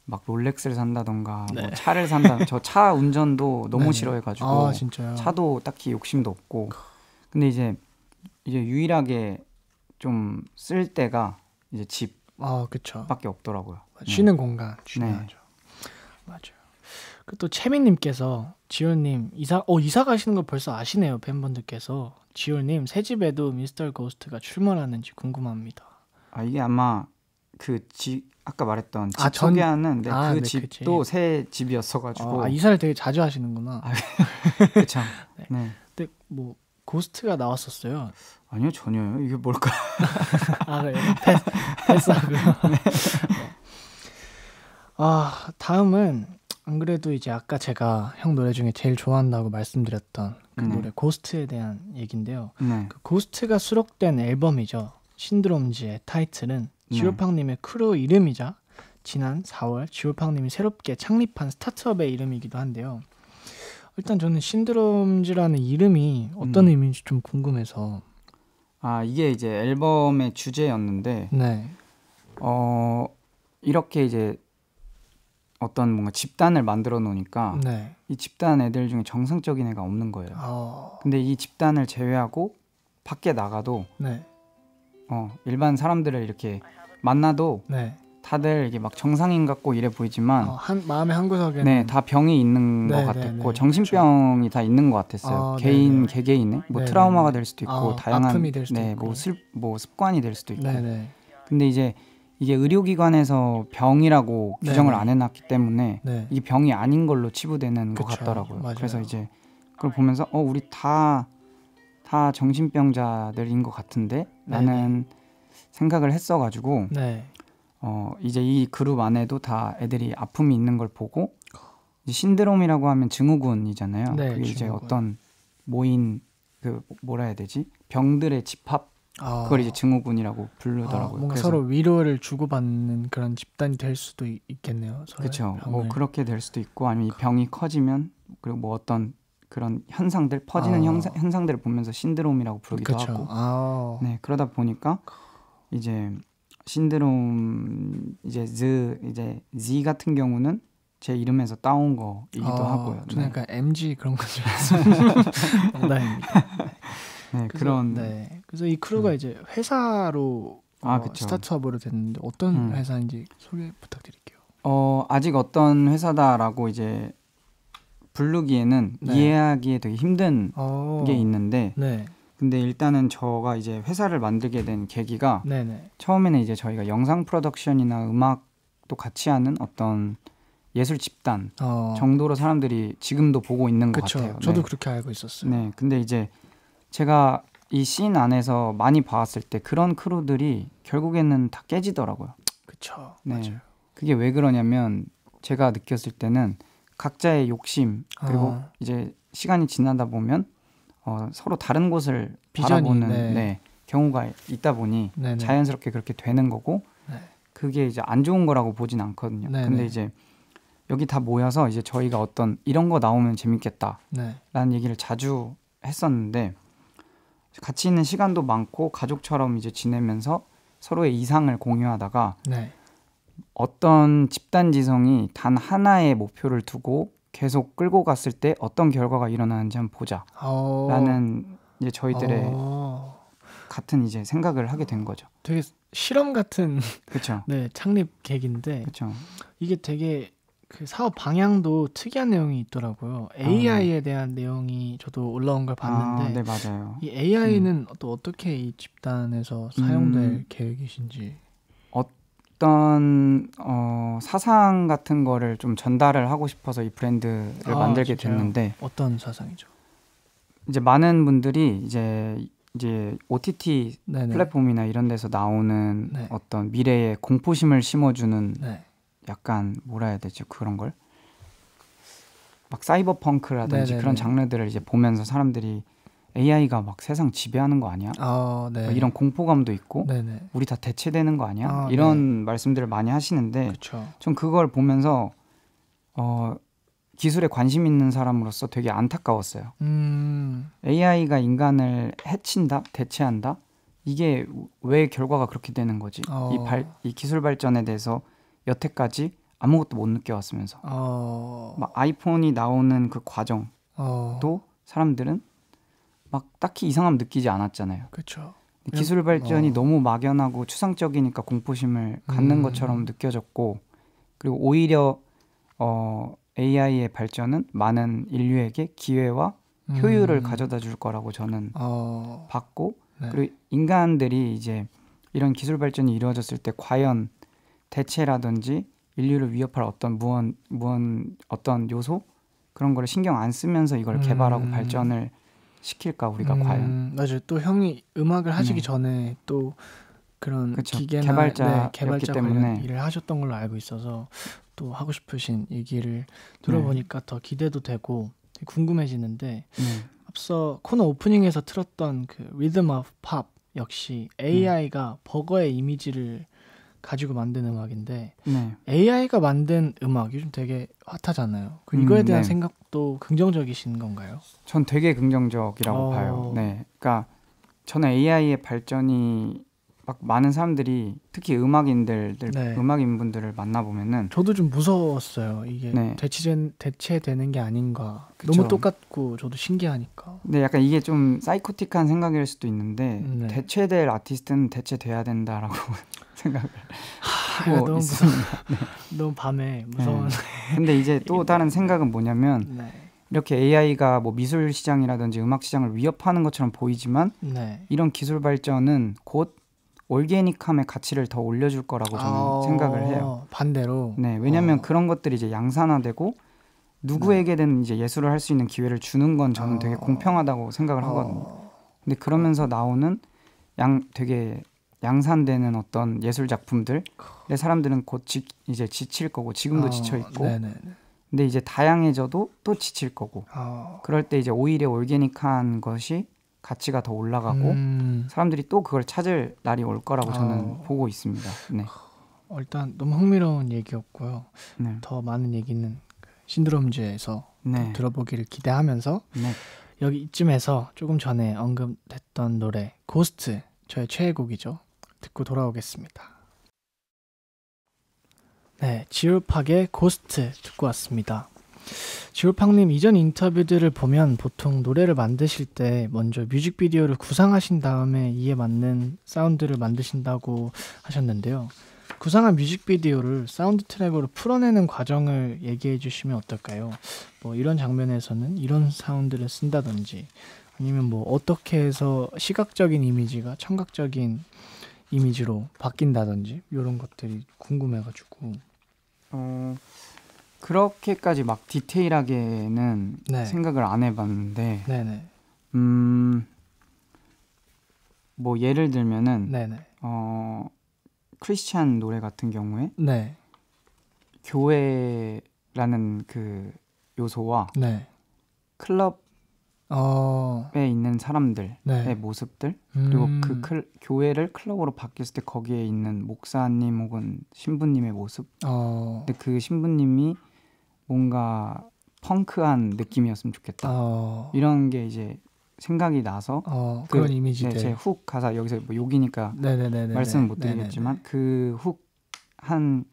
Speaker 2: 막 롤렉스를 산다던가 네. 뭐 차를 산다. 저 차 운전도 너무 싫어해가지고
Speaker 1: 진짜요?
Speaker 2: 차도 딱히 욕심도 없고. 근데 이제 유일하게 좀 쓸 때가 이제 집밖에 없더라고요.
Speaker 1: 쉬는 공간 중요하죠. 맞아요. 또 채민님께서 지효님 이사 가시는 거 벌써 아시네요. 팬분들께서 지효님 새 집에도 미스터 고스트가 출몰하는지 궁금합니다.
Speaker 2: 이게 아마 아까 말했던 집 소개하는 그 집도 새 집이었어가지고
Speaker 1: 이사를 되게 자주 하시는구나.
Speaker 2: 그렇죠.
Speaker 1: 네. 근데 뭐 고스트가 나왔었어요.
Speaker 2: 아니요 전혀요. 이게 뭘까?
Speaker 1: 그래요? 패스하고요. 네. 다음은 안 그래도 이제 아까 제가 형 노래 중에 제일 좋아한다고 말씀드렸던 그 노래 고스트에 대한 얘기인데요. 그 고스트가 수록된 앨범이죠. 신드롬즈의 타이틀은 지올팡님의 크루 이름이자 지난 4월 지올팡님이 새롭게 창립한 스타트업의 이름이기도 한데요. 일단 저는 신드롬즈라는 이름이 어떤 의미인지 좀 궁금해서.
Speaker 2: 이게 이제 앨범의 주제였는데 네. 이렇게 이제 어떤 뭔가 집단을 만들어 놓으니까 네. 이 집단 애들 중에 정상적인 애가 없는 거예요. 근데 이 집단을 제외하고 밖에 나가도 네. 일반 사람들을 이렇게 만나도 네. 다들 이게 막 정상인 같고 이래 보이지만
Speaker 1: 마음의 한 구석에는
Speaker 2: 네, 다 병이 있는 것 같았고 정신병이 그렇죠. 다 있는 것 같았어요. 개개인의 뭐 트라우마가 될 수도 있고 다양한
Speaker 1: 아픔이 될 수도 있고
Speaker 2: 뭐 습관이 될 수도 있고. 근데 이제 이게 의료기관에서 병이라고 규정을 안 해놨기 때문에 이게 병이 아닌 걸로 치부되는 것 같더라고요.
Speaker 1: 맞아요.
Speaker 2: 그래서 이제 그걸 보면서 우리 다 정신병자들인 것 같은데 라는 생각을 했어가지고 이제 이 그룹 안에도 다 애들이 아픔이 있는 걸 보고 이제 신드롬이라고 하면 증후군이잖아요. 그게 이제 어떤 모인 뭐라 해야 되지? 병들의 집합? 그걸 이제 증후군이라고 부르더라고요.
Speaker 1: 뭔가 서로 위로를 주고받는 그런 집단이 될 수도 있겠네요.
Speaker 2: 그렇죠. 뭐 그렇게 될 수도 있고 아니면 이 병이 커지면 그리고 뭐 어떤 그런 현상들 퍼지는 현상들을 보면서 신드롬이라고 부르기도 하고. 네, 그러다 보니까 이제 신드롬 이제 Z 같은 경우는 제 이름에서 따온 거이기도 하고요.
Speaker 1: 저는 약간 MG 그런 건 줄 알았어요. 농담입니다.
Speaker 2: 네,
Speaker 1: 그래서 이 크루가 이제 회사로 스타트업으로 됐는데 어떤 회사인지 소개 부탁드릴게요.
Speaker 2: 아직 어떤 회사다라고 이제 부르기에는 이해하기에 되게 힘든 게 있는데 근데 일단은 저가 이제 회사를 만들게 된 계기가 처음에는 이제 저희가 영상 프로덕션이나 음악도 같이 하는 어떤 예술 집단 정도로 사람들이 지금도 보고 있는 것 같아요.
Speaker 1: 저도 그렇게 알고 있었어요.
Speaker 2: 네, 근데 이제 제가 이 씬 안에서 많이 봐왔을 때 그런 크루들이 결국에는 다 깨지더라고요.
Speaker 1: 그렇죠.
Speaker 2: 네.
Speaker 1: 맞아요.
Speaker 2: 그게 왜 그러냐면 제가 느꼈을 때는 각자의 욕심 그리고 이제 시간이 지나다 보면 서로 다른 곳을 바라보는 네, 경우가 있다 보니 네네. 자연스럽게 그렇게 되는 거고 네. 그게 이제 안 좋은 거라고 보진 않거든요. 네네. 근데 이제 여기 다 모여서 이제 저희가 어떤 이런 거 나오면 재밌겠다 라는 얘기를 자주 했었는데 같이 있는 시간도 많고 가족처럼 이제 지내면서 서로의 이상을 공유하다가 네. 어떤 집단지성이 단 하나의 목표를 두고 계속 끌고 갔을 때 어떤 결과가 일어나는지 한번 보자 라는 이제 저희들의 같은 이제 생각을 하게 된 거죠.
Speaker 1: 되게 실험 같은
Speaker 2: 그쵸?
Speaker 1: 네, 창립 계획인데
Speaker 2: 그쵸?
Speaker 1: 이게 되게 그 사업 방향도 특이한 내용이 있더라고요. AI에 대한 내용이 저도 올라온 걸 봤는데
Speaker 2: 네, 맞아요.
Speaker 1: 이 AI는 또 어떻게 이 집단에서 사용될 계획이신지
Speaker 2: 어떤 사상 같은 거를 좀 전달을 하고 싶어서 이 브랜드를 만들게 됐는데
Speaker 1: 어떤 사상이죠?
Speaker 2: 이제 많은 분들이 이제 OTT 네네. 플랫폼이나 이런 데서 나오는 네. 어떤 미래의 공포심을 심어주는 네. 약간 뭐라 해야 되죠? 그런 걸 막 사이버펑크라든지 네네네. 그런 장르들을 이제 보면서 사람들이 AI가 막 세상 지배하는 거 아니야? 네. 이런 공포감도 있고 네네. 우리 다 대체되는 거 아니야? 이런 네. 말씀들을 많이 하시는데 전 그걸 보면서 기술에 관심 있는 사람으로서 되게 안타까웠어요. AI가 인간을 해친다? 대체한다? 이게 왜 결과가 그렇게 되는 거지? 이 기술 발전에 대해서 여태까지 아무것도 못 느껴왔으면서 막 아이폰이 나오는 그 과정도 사람들은 막 딱히 이상함 느끼지 않았잖아요.
Speaker 1: 그렇죠.
Speaker 2: 기술 발전이 너무 막연하고 추상적이니까 공포심을 갖는 것처럼 느껴졌고 그리고 오히려 AI의 발전은 많은 인류에게 기회와 효율을 가져다 줄 거라고 저는 봤고 네. 그리고 인간들이 이제 이런 기술 발전이 이루어졌을 때 과연 대체라든지 인류를 위협할 어떤 어떤 요소 그런 거를 신경 안 쓰면서 이걸 개발하고 발전을 시킬까 우리가 과연
Speaker 1: 맞아요. 또 형이 음악을 하시기 전에 또 그런 그쵸. 기계나 개발자 때문에 관련 일을 하셨던 걸로 알고 있어서 또 하고 싶으신 얘기를 들어보니까 더 기대도 되고 궁금해지는데 앞서 코너 오프닝에서 틀었던 그 Rhythm of Pop 역시 AI가 버거의 이미지를 가지고 만든 음악인데 AI가 만든 음악 요즘 되게 핫하잖아요. 이거에 대한 생각도 긍정적이신 건가요?
Speaker 2: 전 되게 긍정적이라고 봐요. 네, 그러니까 저는 AI의 발전이 막 많은 사람들이 특히 음악인분들을 만나보면은
Speaker 1: 저도 좀 무서웠어요. 이게 대체되는 게 아닌가. 그쵸. 너무 똑같고 저도 신기하니까.
Speaker 2: 네, 약간 이게 좀 사이코틱한 생각일 수도 있는데 대체될 아티스트는 대체돼야 된다라고 생각을 하고 있습니다.
Speaker 1: 너무 밤에 무서운.
Speaker 2: 근데 이제 또 다른 생각은 뭐냐면 이렇게 AI가 뭐 미술 시장이라든지 음악 시장을 위협하는 것처럼 보이지만 이런 기술 발전은 곧 올게닉함의 가치를 더 올려줄 거라고 저는 생각을 해요.
Speaker 1: 반대로.
Speaker 2: 네, 왜냐하면 그런 것들이 이제 양산화되고 누구에게든 이제 예술을 할 수 있는 기회를 주는 건 저는 되게 공평하다고 생각을 하거든요. 근데 그러면서 나오는 되게 양산되는 어떤 예술 작품들에 사람들은 곧 이제 지칠 거고 지금도 지쳐 있고. 근데 이제 다양해져도 또 지칠 거고. 그럴 때 이제 오히려 올게닉한 것이 가치가 더 올라가고 사람들이 또 그걸 찾을 날이 올 거라고 저는 보고 있습니다. 네.
Speaker 1: 일단 너무 흥미로운 얘기였고요. 더 많은 얘기는 신드롬즈에서 들어보기를 기대하면서 여기 이쯤에서 조금 전에 언급했던 노래 고스트 저의 최애곡이죠. 듣고 돌아오겠습니다. 네, 지올팍의 고스트 듣고 왔습니다. 지올팍님 이전 인터뷰들을 보면 보통 노래를 만드실 때 먼저 뮤직비디오를 구상하신 다음에 이에 맞는 사운드를 만드신다고 하셨는데요. 구상한 뮤직비디오를 사운드 트랙으로 풀어내는 과정을 얘기해 주시면 어떨까요? 뭐 이런 장면에서는 이런 사운드를 쓴다든지 아니면 뭐 어떻게 해서 시각적인 이미지가 청각적인 이미지로 바뀐다든지 이런 것들이 궁금해가지고
Speaker 2: 그렇게까지 막 디테일하게는 생각을 안 해봤는데 뭐 예를 들면은 크리스찬 노래 같은 경우에 교회라는 그 요소와
Speaker 1: 네.
Speaker 2: 클럽에 있는 사람들의
Speaker 1: 네.
Speaker 2: 모습들 그리고 그 교회를 클럽으로 바뀌었을 때 거기에 있는 목사님 혹은 신부님의 모습 근데 그 신부님이 뭔가 펑크한 느낌이었으면 좋겠다 이런 게 이제 생각이 나서
Speaker 1: 그런 이미지들
Speaker 2: 제 훅 가사 여기서 뭐 욕이니까 말씀은 못 드리겠지만 그 훅 한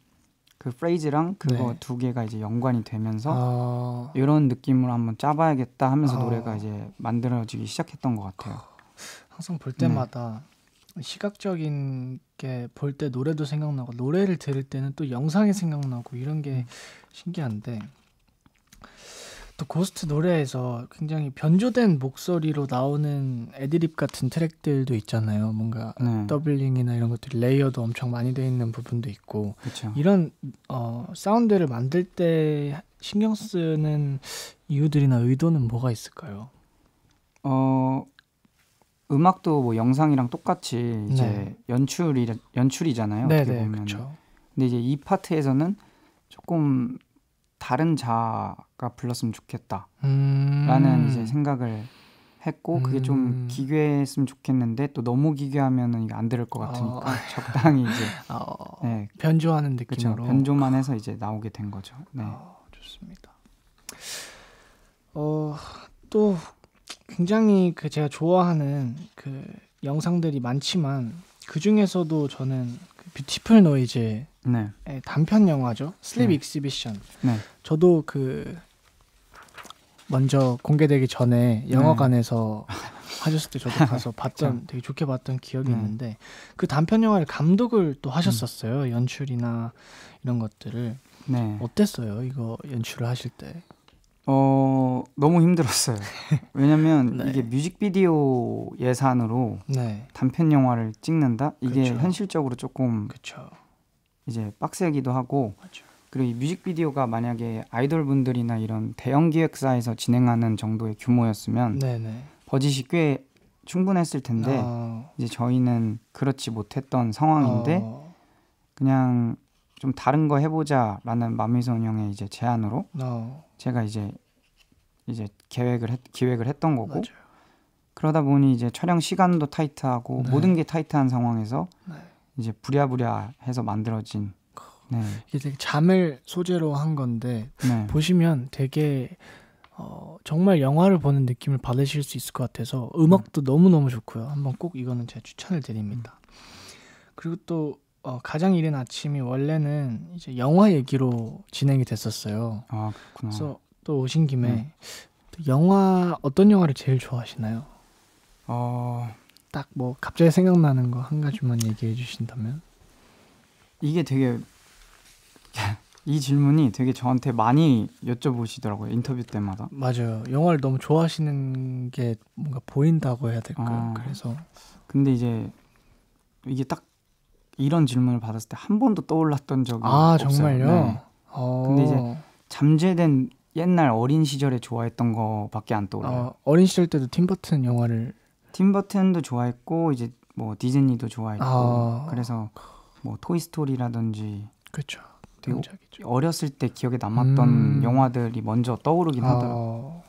Speaker 2: 그 프레이즈랑 그거 두 개가 이제 연관이 되면서 이런 느낌으로 한번 짜봐야겠다 하면서 노래가 이제 만들어지기 시작했던 것 같아요.
Speaker 1: 항상 볼 때마다 시각적인 게 볼 때 노래도 생각나고 노래를 들을 때는 또 영상이 생각나고 이런 게 신기한데 또 고스트 노래에서 굉장히 변조된 목소리로 나오는 애드립 같은 트랙들도 있잖아요. 뭔가 더블링이나 이런 것들이 레이어도 엄청 많이 돼 있는 부분도 있고
Speaker 2: 그쵸.
Speaker 1: 이런 사운드를 만들 때 신경 쓰는 이유들이나 의도는 뭐가 있을까요?
Speaker 2: 음악도 뭐 영상이랑 똑같이 이제 연출이잖아요. 어떻게 보면. 근데 이제 이 파트에서는 조금 다른 자아가 불렀으면 좋겠다 라는 이제 생각을 했고 그게 좀 기괴했으면 좋겠는데 또 너무 기괴하면 이게 안 들을 것 같으니까 적당히 이제
Speaker 1: 변조하는 느낌으로
Speaker 2: 그쵸, 변조만 해서 이제 나오게 된 거죠. 네.
Speaker 1: 좋습니다. 또 굉장히 그 제가 좋아하는 그 영상들이 많지만 그 중에서도 저는 그 뷰티풀 노이즈의 단편 영화죠. 슬립 익시비션. 저도 그 먼저 공개되기 전에 영화관에서 하셨을 때 저도 가서 봤던 되게 좋게 봤던 기억이 있는데 그 단편 영화를 감독을 또 하셨었어요. 연출이나 이런 것들을. 어땠어요? 이거 연출을 하실 때?
Speaker 2: 너무 힘들었어요. 왜냐면 이게 뮤직비디오 예산으로 단편 영화를 찍는다? 이게 현실적으로 조금 이제 빡세기도 하고 그리고 이 뮤직비디오가 만약에 아이돌 분들이나 이런 대형 기획사에서 진행하는 정도의 규모였으면 버짓이 꽤 충분했을 텐데 이제 저희는 그렇지 못했던 상황인데 그냥 좀 다른 거 해보자라는 마미손 형의 이제 제안으로 제가 이제 기획을 했던 거고 그러다 보니 이제 촬영 시간도 타이트하고 모든 게 타이트한 상황에서 이제 부랴부랴 해서 만들어진
Speaker 1: 이게 되게 잠을 소재로 한 건데 보시면 되게 정말 영화를 보는 느낌을 받으실 수 있을 것 같아서 음악도 너무너무 좋고요. 한번 꼭 이거는 제가 추천을 드립니다. 그리고 또 가장 이른 아침이 원래는 이제 영화 얘기로 진행이 됐었어요.
Speaker 2: 그렇구나.
Speaker 1: 그래서 또 오신 김에 또 영화 어떤 영화를 제일 좋아하시나요? 딱 뭐 갑자기 생각나는 거 한 가지만 얘기해 주신다면?
Speaker 2: 이게 되게 이 질문이 되게 저한테 많이 여쭤보시더라고요. 인터뷰 때마다.
Speaker 1: 맞아요. 영화를 너무 좋아하시는 게 뭔가 보인다고 해야 될까요? 그래서
Speaker 2: 근데 이제 이게 딱 이런 질문을 받았을 때 한 번도 떠올랐던 적이 없어요.
Speaker 1: 정말요?
Speaker 2: 근데 이제 잠재된 옛날 어린 시절에 좋아했던 거밖에 안 떠올라요.
Speaker 1: 어린 시절 때도 팀버튼 영화를
Speaker 2: 팀버튼도 좋아했고 이제 뭐 디즈니도 좋아했고 그래서 뭐 토이스토리라든지
Speaker 1: 그렇죠.
Speaker 2: 되게 어렸을 때 기억에 남았던 영화들이 먼저 떠오르긴 하더라고요.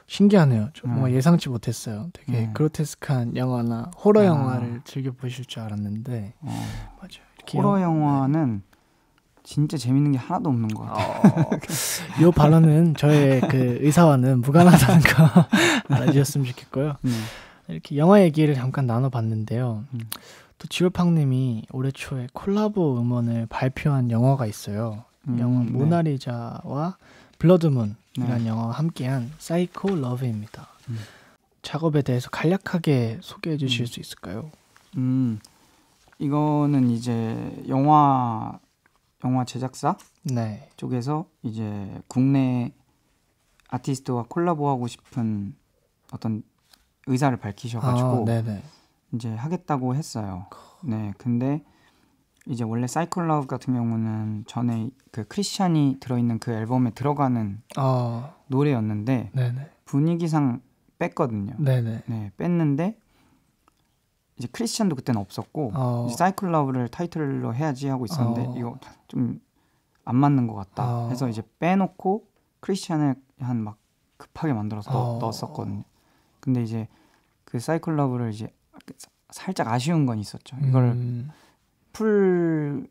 Speaker 1: 신기하네요. 좀 뭔가 예상치 못했어요. 되게 그로테스크한 영화나 호러 영화를 즐겨 보실 줄 알았는데 맞아요.
Speaker 2: 호러 영화는 진짜 재밌는 게 하나도 없는 것 같아요.
Speaker 1: 이 발언은 저의 그 의사와는 무관하다는 거 알아주셨으면 좋겠고요. 이렇게 영화 얘기를 잠깐 나눠봤는데요. 또 지올팡님이 올해 초에 콜라보 음원을 발표한 영화가 있어요. 영화 모나리자와 블러드문이라는 영화와 함께한 사이코 러브입니다. 작업에 대해서 간략하게 소개해 주실 수 있을까요?
Speaker 2: 이거는 이제 영화 제작사 쪽에서 이제 국내 아티스트와 콜라보하고 싶은 어떤 의사를 밝히셔가지고 이제 하겠다고 했어요. 근데 이제 원래 사이코 러브 같은 경우는 전에 그 크리스찬이 들어있는 그 앨범에 들어가는 노래였는데 분위기상 뺐거든요. 뺐는데 이제 크리스찬도 그때는 없었고 이제 사이코 러브를 타이틀로 해야지 하고 있었는데 이거 좀 안 맞는 것 같다 해서 이제 빼놓고 크리스찬을 한 막 급하게 만들어서 넣었었거든요. 근데 이제 그 사이클 러브를 이제 살짝 아쉬운 건 있었죠. 이거를 풀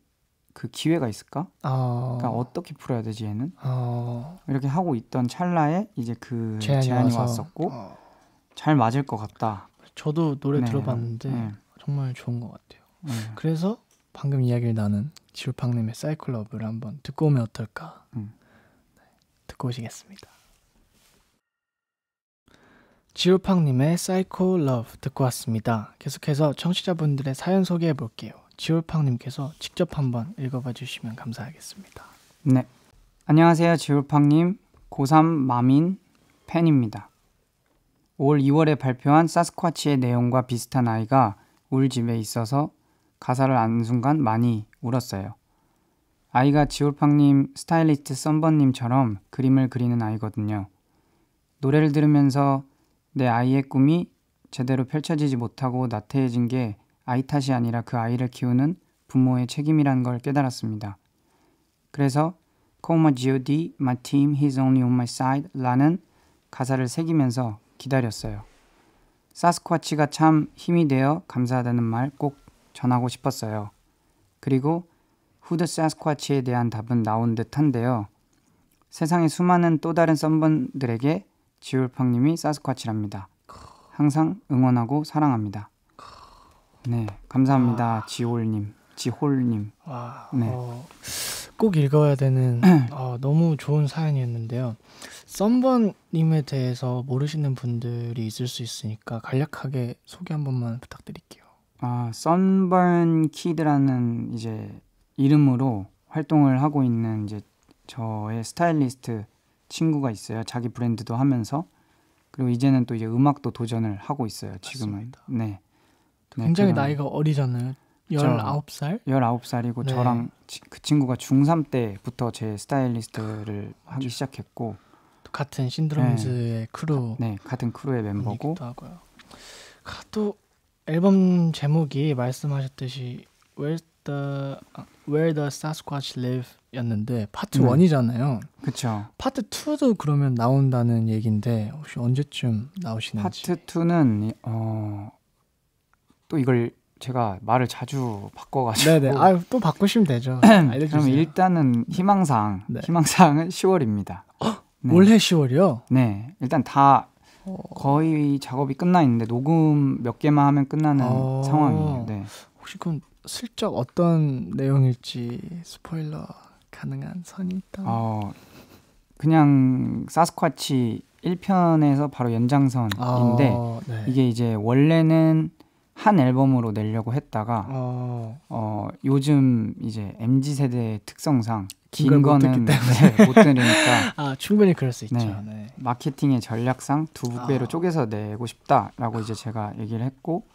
Speaker 2: 그 기회가 있을까? 그러니까 어떻게 풀어야 되지 얘는? 이렇게 하고 있던 찰나에 이제 그 제안이 왔었고 잘 맞을 것 같다.
Speaker 1: 저도 노래 들어봤는데 정말 좋은 것 같아요. 그래서 방금 이야기를 나눈 지울팡님의 사이클 러브를 한번 듣고 오면 어떨까? 듣고 오시겠습니다. 지울팡님의 사이코 러브 듣고 왔습니다. 계속해서 청취자분들의 사연 소개해 볼게요. 지울팡님께서 직접 한번 읽어봐 주시면 감사하겠습니다.
Speaker 2: 네, 안녕하세요 지울팡님. 고3 마민 팬입니다. 올 2월에 발표한 사스쿼치의 내용과 비슷한 아이가 울 집에 있어서 가사를 아는 순간 많이 울었어요. 아이가 지울팡님, 스타일리스트 썸번님처럼 그림을 그리는 아이거든요. 노래를 들으면서 내 아이의 꿈이 제대로 펼쳐지지 못하고 나태해진 게 아이 탓이 아니라 그 아이를 키우는 부모의 책임이라는 걸 깨달았습니다. 그래서 Call my G.O.D. My team, he's only on my side 라는 가사를 새기면서 기다렸어요. 사스쿼치가 참 힘이 되어 감사하다는 말 꼭 전하고 싶었어요. 그리고 Who the Sasquatch에 대한 답은 나온 듯한데요. 세상의 수많은 또 다른 썸번들에게 지울팡님이 사스쿼치랍니다. 항상 응원하고 사랑합니다. 네, 감사합니다. 지홀님. 네.
Speaker 1: 꼭 읽어야 되는 너무 좋은 사연이었는데요. 썸번님에 대해서 모르시는 분들이 있을 수 있으니까 간략하게 소개 한 번만 부탁드릴게요.
Speaker 2: 썬번 키드라는 이제 이름으로 활동을 하고 있는 이제 저의 스타일리스트 친구가 있어요. 자기 브랜드도 하면서. 그리고 이제는 또 이제 음악도 도전을 하고 있어요. 지금은.
Speaker 1: 맞습니다.
Speaker 2: 네.
Speaker 1: 굉장히 나이가 어리잖아요. 19살?
Speaker 2: 19살이고
Speaker 1: 네.
Speaker 2: 저랑 그 친구가 중3 때부터 제 스타일리스트를 하기 시작했고
Speaker 1: 또 같은 신드롬즈의 크루.
Speaker 2: 네, 같은 크루의 멤버고.
Speaker 1: 하고요. 또 앨범 제목이 말씀하셨듯이 Where the Sasquatch Live 였는데 파트 1이잖아요.
Speaker 2: 그렇죠.
Speaker 1: 파트 2도 그러면 나온다는 얘기인데 혹시 언제쯤 나오시는지.
Speaker 2: 파트 2는 또 이걸 제가 말을 자주 바꿔가지고.
Speaker 1: 네네. 또 바꾸시면 되죠. 알려주세요.
Speaker 2: 그럼 일단은 희망사항은 10월입니다.
Speaker 1: 네. 올해 10월이요?
Speaker 2: 네. 일단 다 거의 작업이 끝나 있는데 녹음 몇 개만 하면 끝나는 상황이에요. 네.
Speaker 1: 혹시 그럼 슬쩍 어떤 내용일지 스포일러 가능한 선이 있다?
Speaker 2: 그냥 사스쿼치 1편에서 바로 연장선인데
Speaker 1: 네.
Speaker 2: 이게 이제 원래는 한 앨범으로 내려고 했다가 요즘 이제 MZ세대의 특성상 긴 거는 못 들으니까
Speaker 1: 충분히 그럴 수 있죠.
Speaker 2: 네. 마케팅의 전략상 2배로 쪼개서 내고 싶다라고 이제 제가 얘기를 했고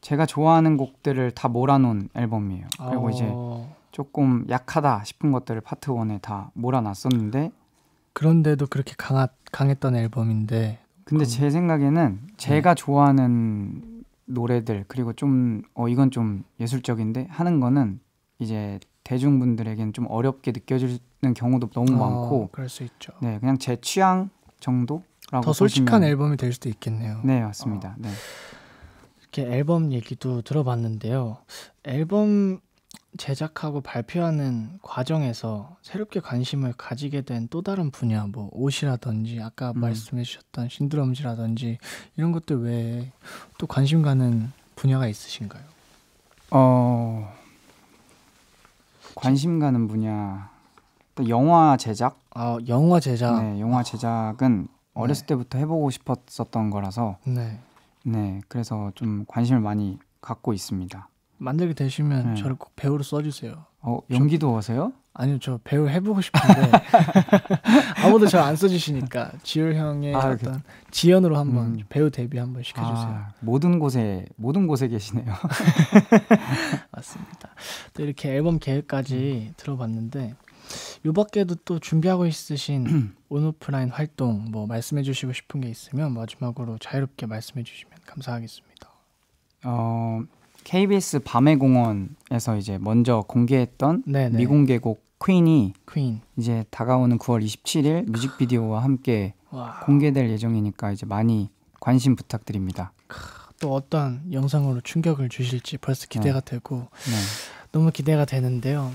Speaker 2: 제가 좋아하는 곡들을 다 몰아놓은 앨범이에요. 그리고 이제 조금 약하다 싶은 것들을 파트 1에 다 몰아놨었는데
Speaker 1: 그런데도 그렇게 강했던 앨범인데
Speaker 2: 근데 제 생각에는 제가 좋아하는 노래들 그리고 좀 이건 좀 예술적인데 하는 거는 이제 대중분들에겐 좀 어렵게 느껴지는 경우도 너무 많고
Speaker 1: 그럴 수 있죠.
Speaker 2: 네, 그냥 제 취향 정도라고
Speaker 1: 더 솔직한 앨범이 될 수도 있겠네요.
Speaker 2: 네, 맞습니다. 네.
Speaker 1: 이렇게 앨범 얘기도 들어봤는데요. 앨범 제작하고 발표하는 과정에서 새롭게 관심을 가지게 된 또 다른 분야, 뭐 옷이라든지 아까 말씀해 주셨던 신드롬즈라든지 이런 것들 외에 또 관심 가는 분야가 있으신가요?
Speaker 2: 관심 가는 분야 또 영화 제작?
Speaker 1: 영화 제작.
Speaker 2: 네, 영화 제작은 어렸을 때부터 해보고 싶었었던 거라서 네, 그래서 좀 관심을 많이 갖고 있습니다.
Speaker 1: 만들게 되시면 저를 꼭 배우로 써주세요.
Speaker 2: 연기도 하세요?
Speaker 1: 아니요, 저 배우 해보고 싶은데 아무도 저 안 써주시니까 지율 형의 어떤 지연으로 한번 배우 데뷔 한번 시켜주세요.
Speaker 2: 모든 곳에 계시네요.
Speaker 1: 맞습니다. 또 이렇게 앨범 계획까지 들어봤는데 이 밖에도 또 준비하고 있으신 온오프라인 활동 뭐 말씀해주시고 싶은 게 있으면 마지막으로 자유롭게 말씀해주시면 감사하겠습니다.
Speaker 2: KBS 밤의 공원에서 이제 먼저 공개했던 미공개곡 퀸이
Speaker 1: 퀸.
Speaker 2: 이제 다가오는 9월 27일 뮤직비디오와 함께 공개될 예정이니까 이제 많이 관심 부탁드립니다.
Speaker 1: 또 어떤 영상으로 충격을 주실지 벌써 기대가 되고 너무 기대가 되는데요.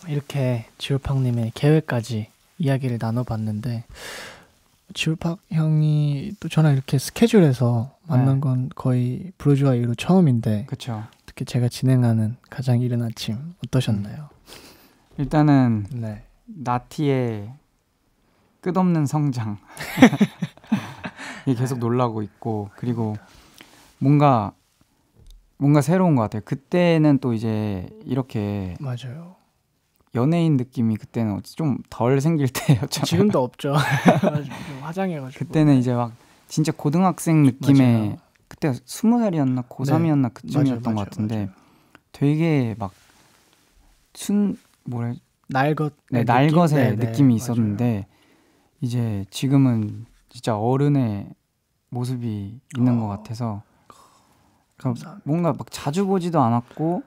Speaker 1: 이렇게 지울팍님의 계획까지 이야기를 나눠봤는데 지울팍 형이 또 저랑 이렇게 스케줄에서 만난 건 거의 브루즈와 이후로 처음인데
Speaker 2: 그쵸.
Speaker 1: 어떻게 제가 진행하는 가장 이른 아침 어떠셨나요?
Speaker 2: 일단은 나티의 끝없는 성장 이게 계속 놀라고 있고 그리고 뭔가 새로운 것 같아요. 그때는 또 이제 이렇게
Speaker 1: 맞아요.
Speaker 2: 연예인 느낌이 그때는 좀 덜 생길 때였잖아요.
Speaker 1: 지금도 없죠. 화장해가지고
Speaker 2: 그때는 이제 막 진짜 고등학생 느낌의 그때 20살이었나 고3이었나 그쯤이었던 것 같은데 되게 막 날것의 느낌이 있었는데 이제 지금은 진짜 어른의 모습이 있는 것 같아서 뭔가 막 자주 보지도 않았고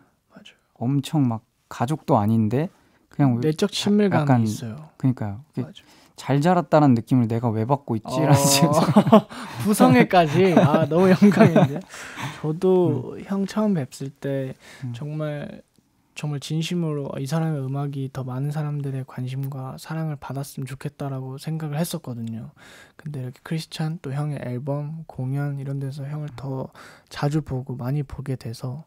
Speaker 2: 엄청 막 가족도 아닌데 그냥
Speaker 1: 내적 친밀감이
Speaker 2: 약간
Speaker 1: 있어요.
Speaker 2: 그러니까요. 잘 자랐다는 느낌을 내가 왜 받고 있지라는
Speaker 1: 구성애까지 너무 영광인데 저도 형 처음 뵙을 때 정말 진심으로 이 사람의 음악이 더 많은 사람들의 관심과 사랑을 받았으면 좋겠다라고 생각을 했었거든요. 근데 이렇게 크리스찬 또 형의 앨범, 공연 이런 데서 형을 더 자주 보고 많이 보게 돼서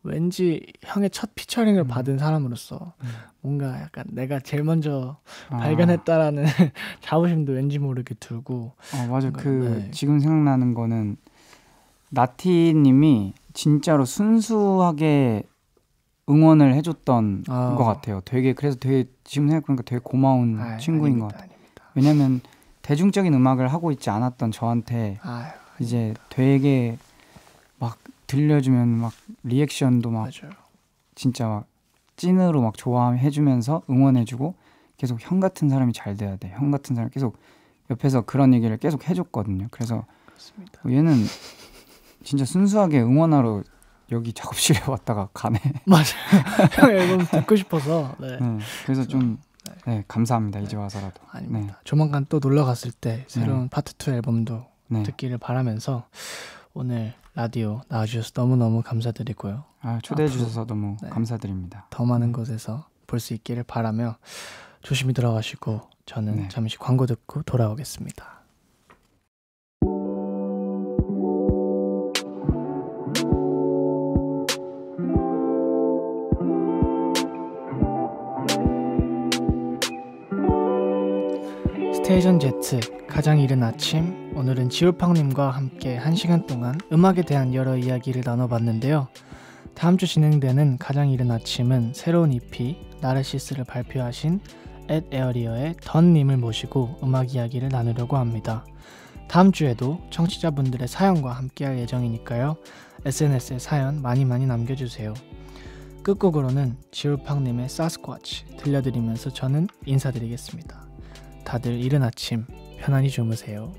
Speaker 1: 왠지 형의 첫 피처링을 받은 사람으로서 뭔가 약간 내가 제일 먼저 발견했다라는 자부심도 왠지 모르게 들고
Speaker 2: 맞아. 지금 생각나는 거는 나티님이 진짜로 순수하게 응원을 해줬던 것 같아요. 그래서 되게 지금 생각해보니까 되게 고마운 친구인 것 같아요. 왜냐면 대중적인 음악을 하고 있지 않았던 저한테 이제 되게 막 들려주면 막 리액션도 막 진짜 막 찐으로 막 좋아해주면서 응원해주고 계속 형 같은 사람이 잘 돼야 돼. 형 같은 사람 계속 옆에서 그런 얘기를 계속 해줬거든요. 그래서 얘는 진짜 순수하게 응원하러 여기 작업실에 왔다가 가네.
Speaker 1: 맞아요. 형 앨범 듣고 싶어서.
Speaker 2: 그래서 좀 감사합니다. 이제 와서라도.
Speaker 1: 아닙니다. 조만간 또 놀러 갔을 때 새로운 파트 2 앨범도 듣기를 바라면서 오늘 라디오 나와주셔서 너무너무 감사드리고요.
Speaker 2: 초대해 주셔서 너무 감사드립니다.
Speaker 1: 더 많은 곳에서 볼 수 있기를 바라며 조심히 들어가시고 저는 잠시 광고 듣고 돌아오겠습니다. 스테이션 Z 가장 이른 아침, 오늘은 지울팡님과 함께 1시간 동안 음악에 대한 여러 이야기를 나눠봤는데요. 다음 주 진행되는 가장 이른 아침은 새로운 EP 나르시스를 발표하신 앳 에어리어의 던님을 모시고 음악 이야기를 나누려고 합니다. 다음 주에도 청취자분들의 사연과 함께할 예정이니까요. SNS에 사연 많이 남겨주세요. 끝곡으로는 지울팡님의 사스쿼치 들려드리면서 저는 인사드리겠습니다. 다들 이른 아침 편안히 주무세요.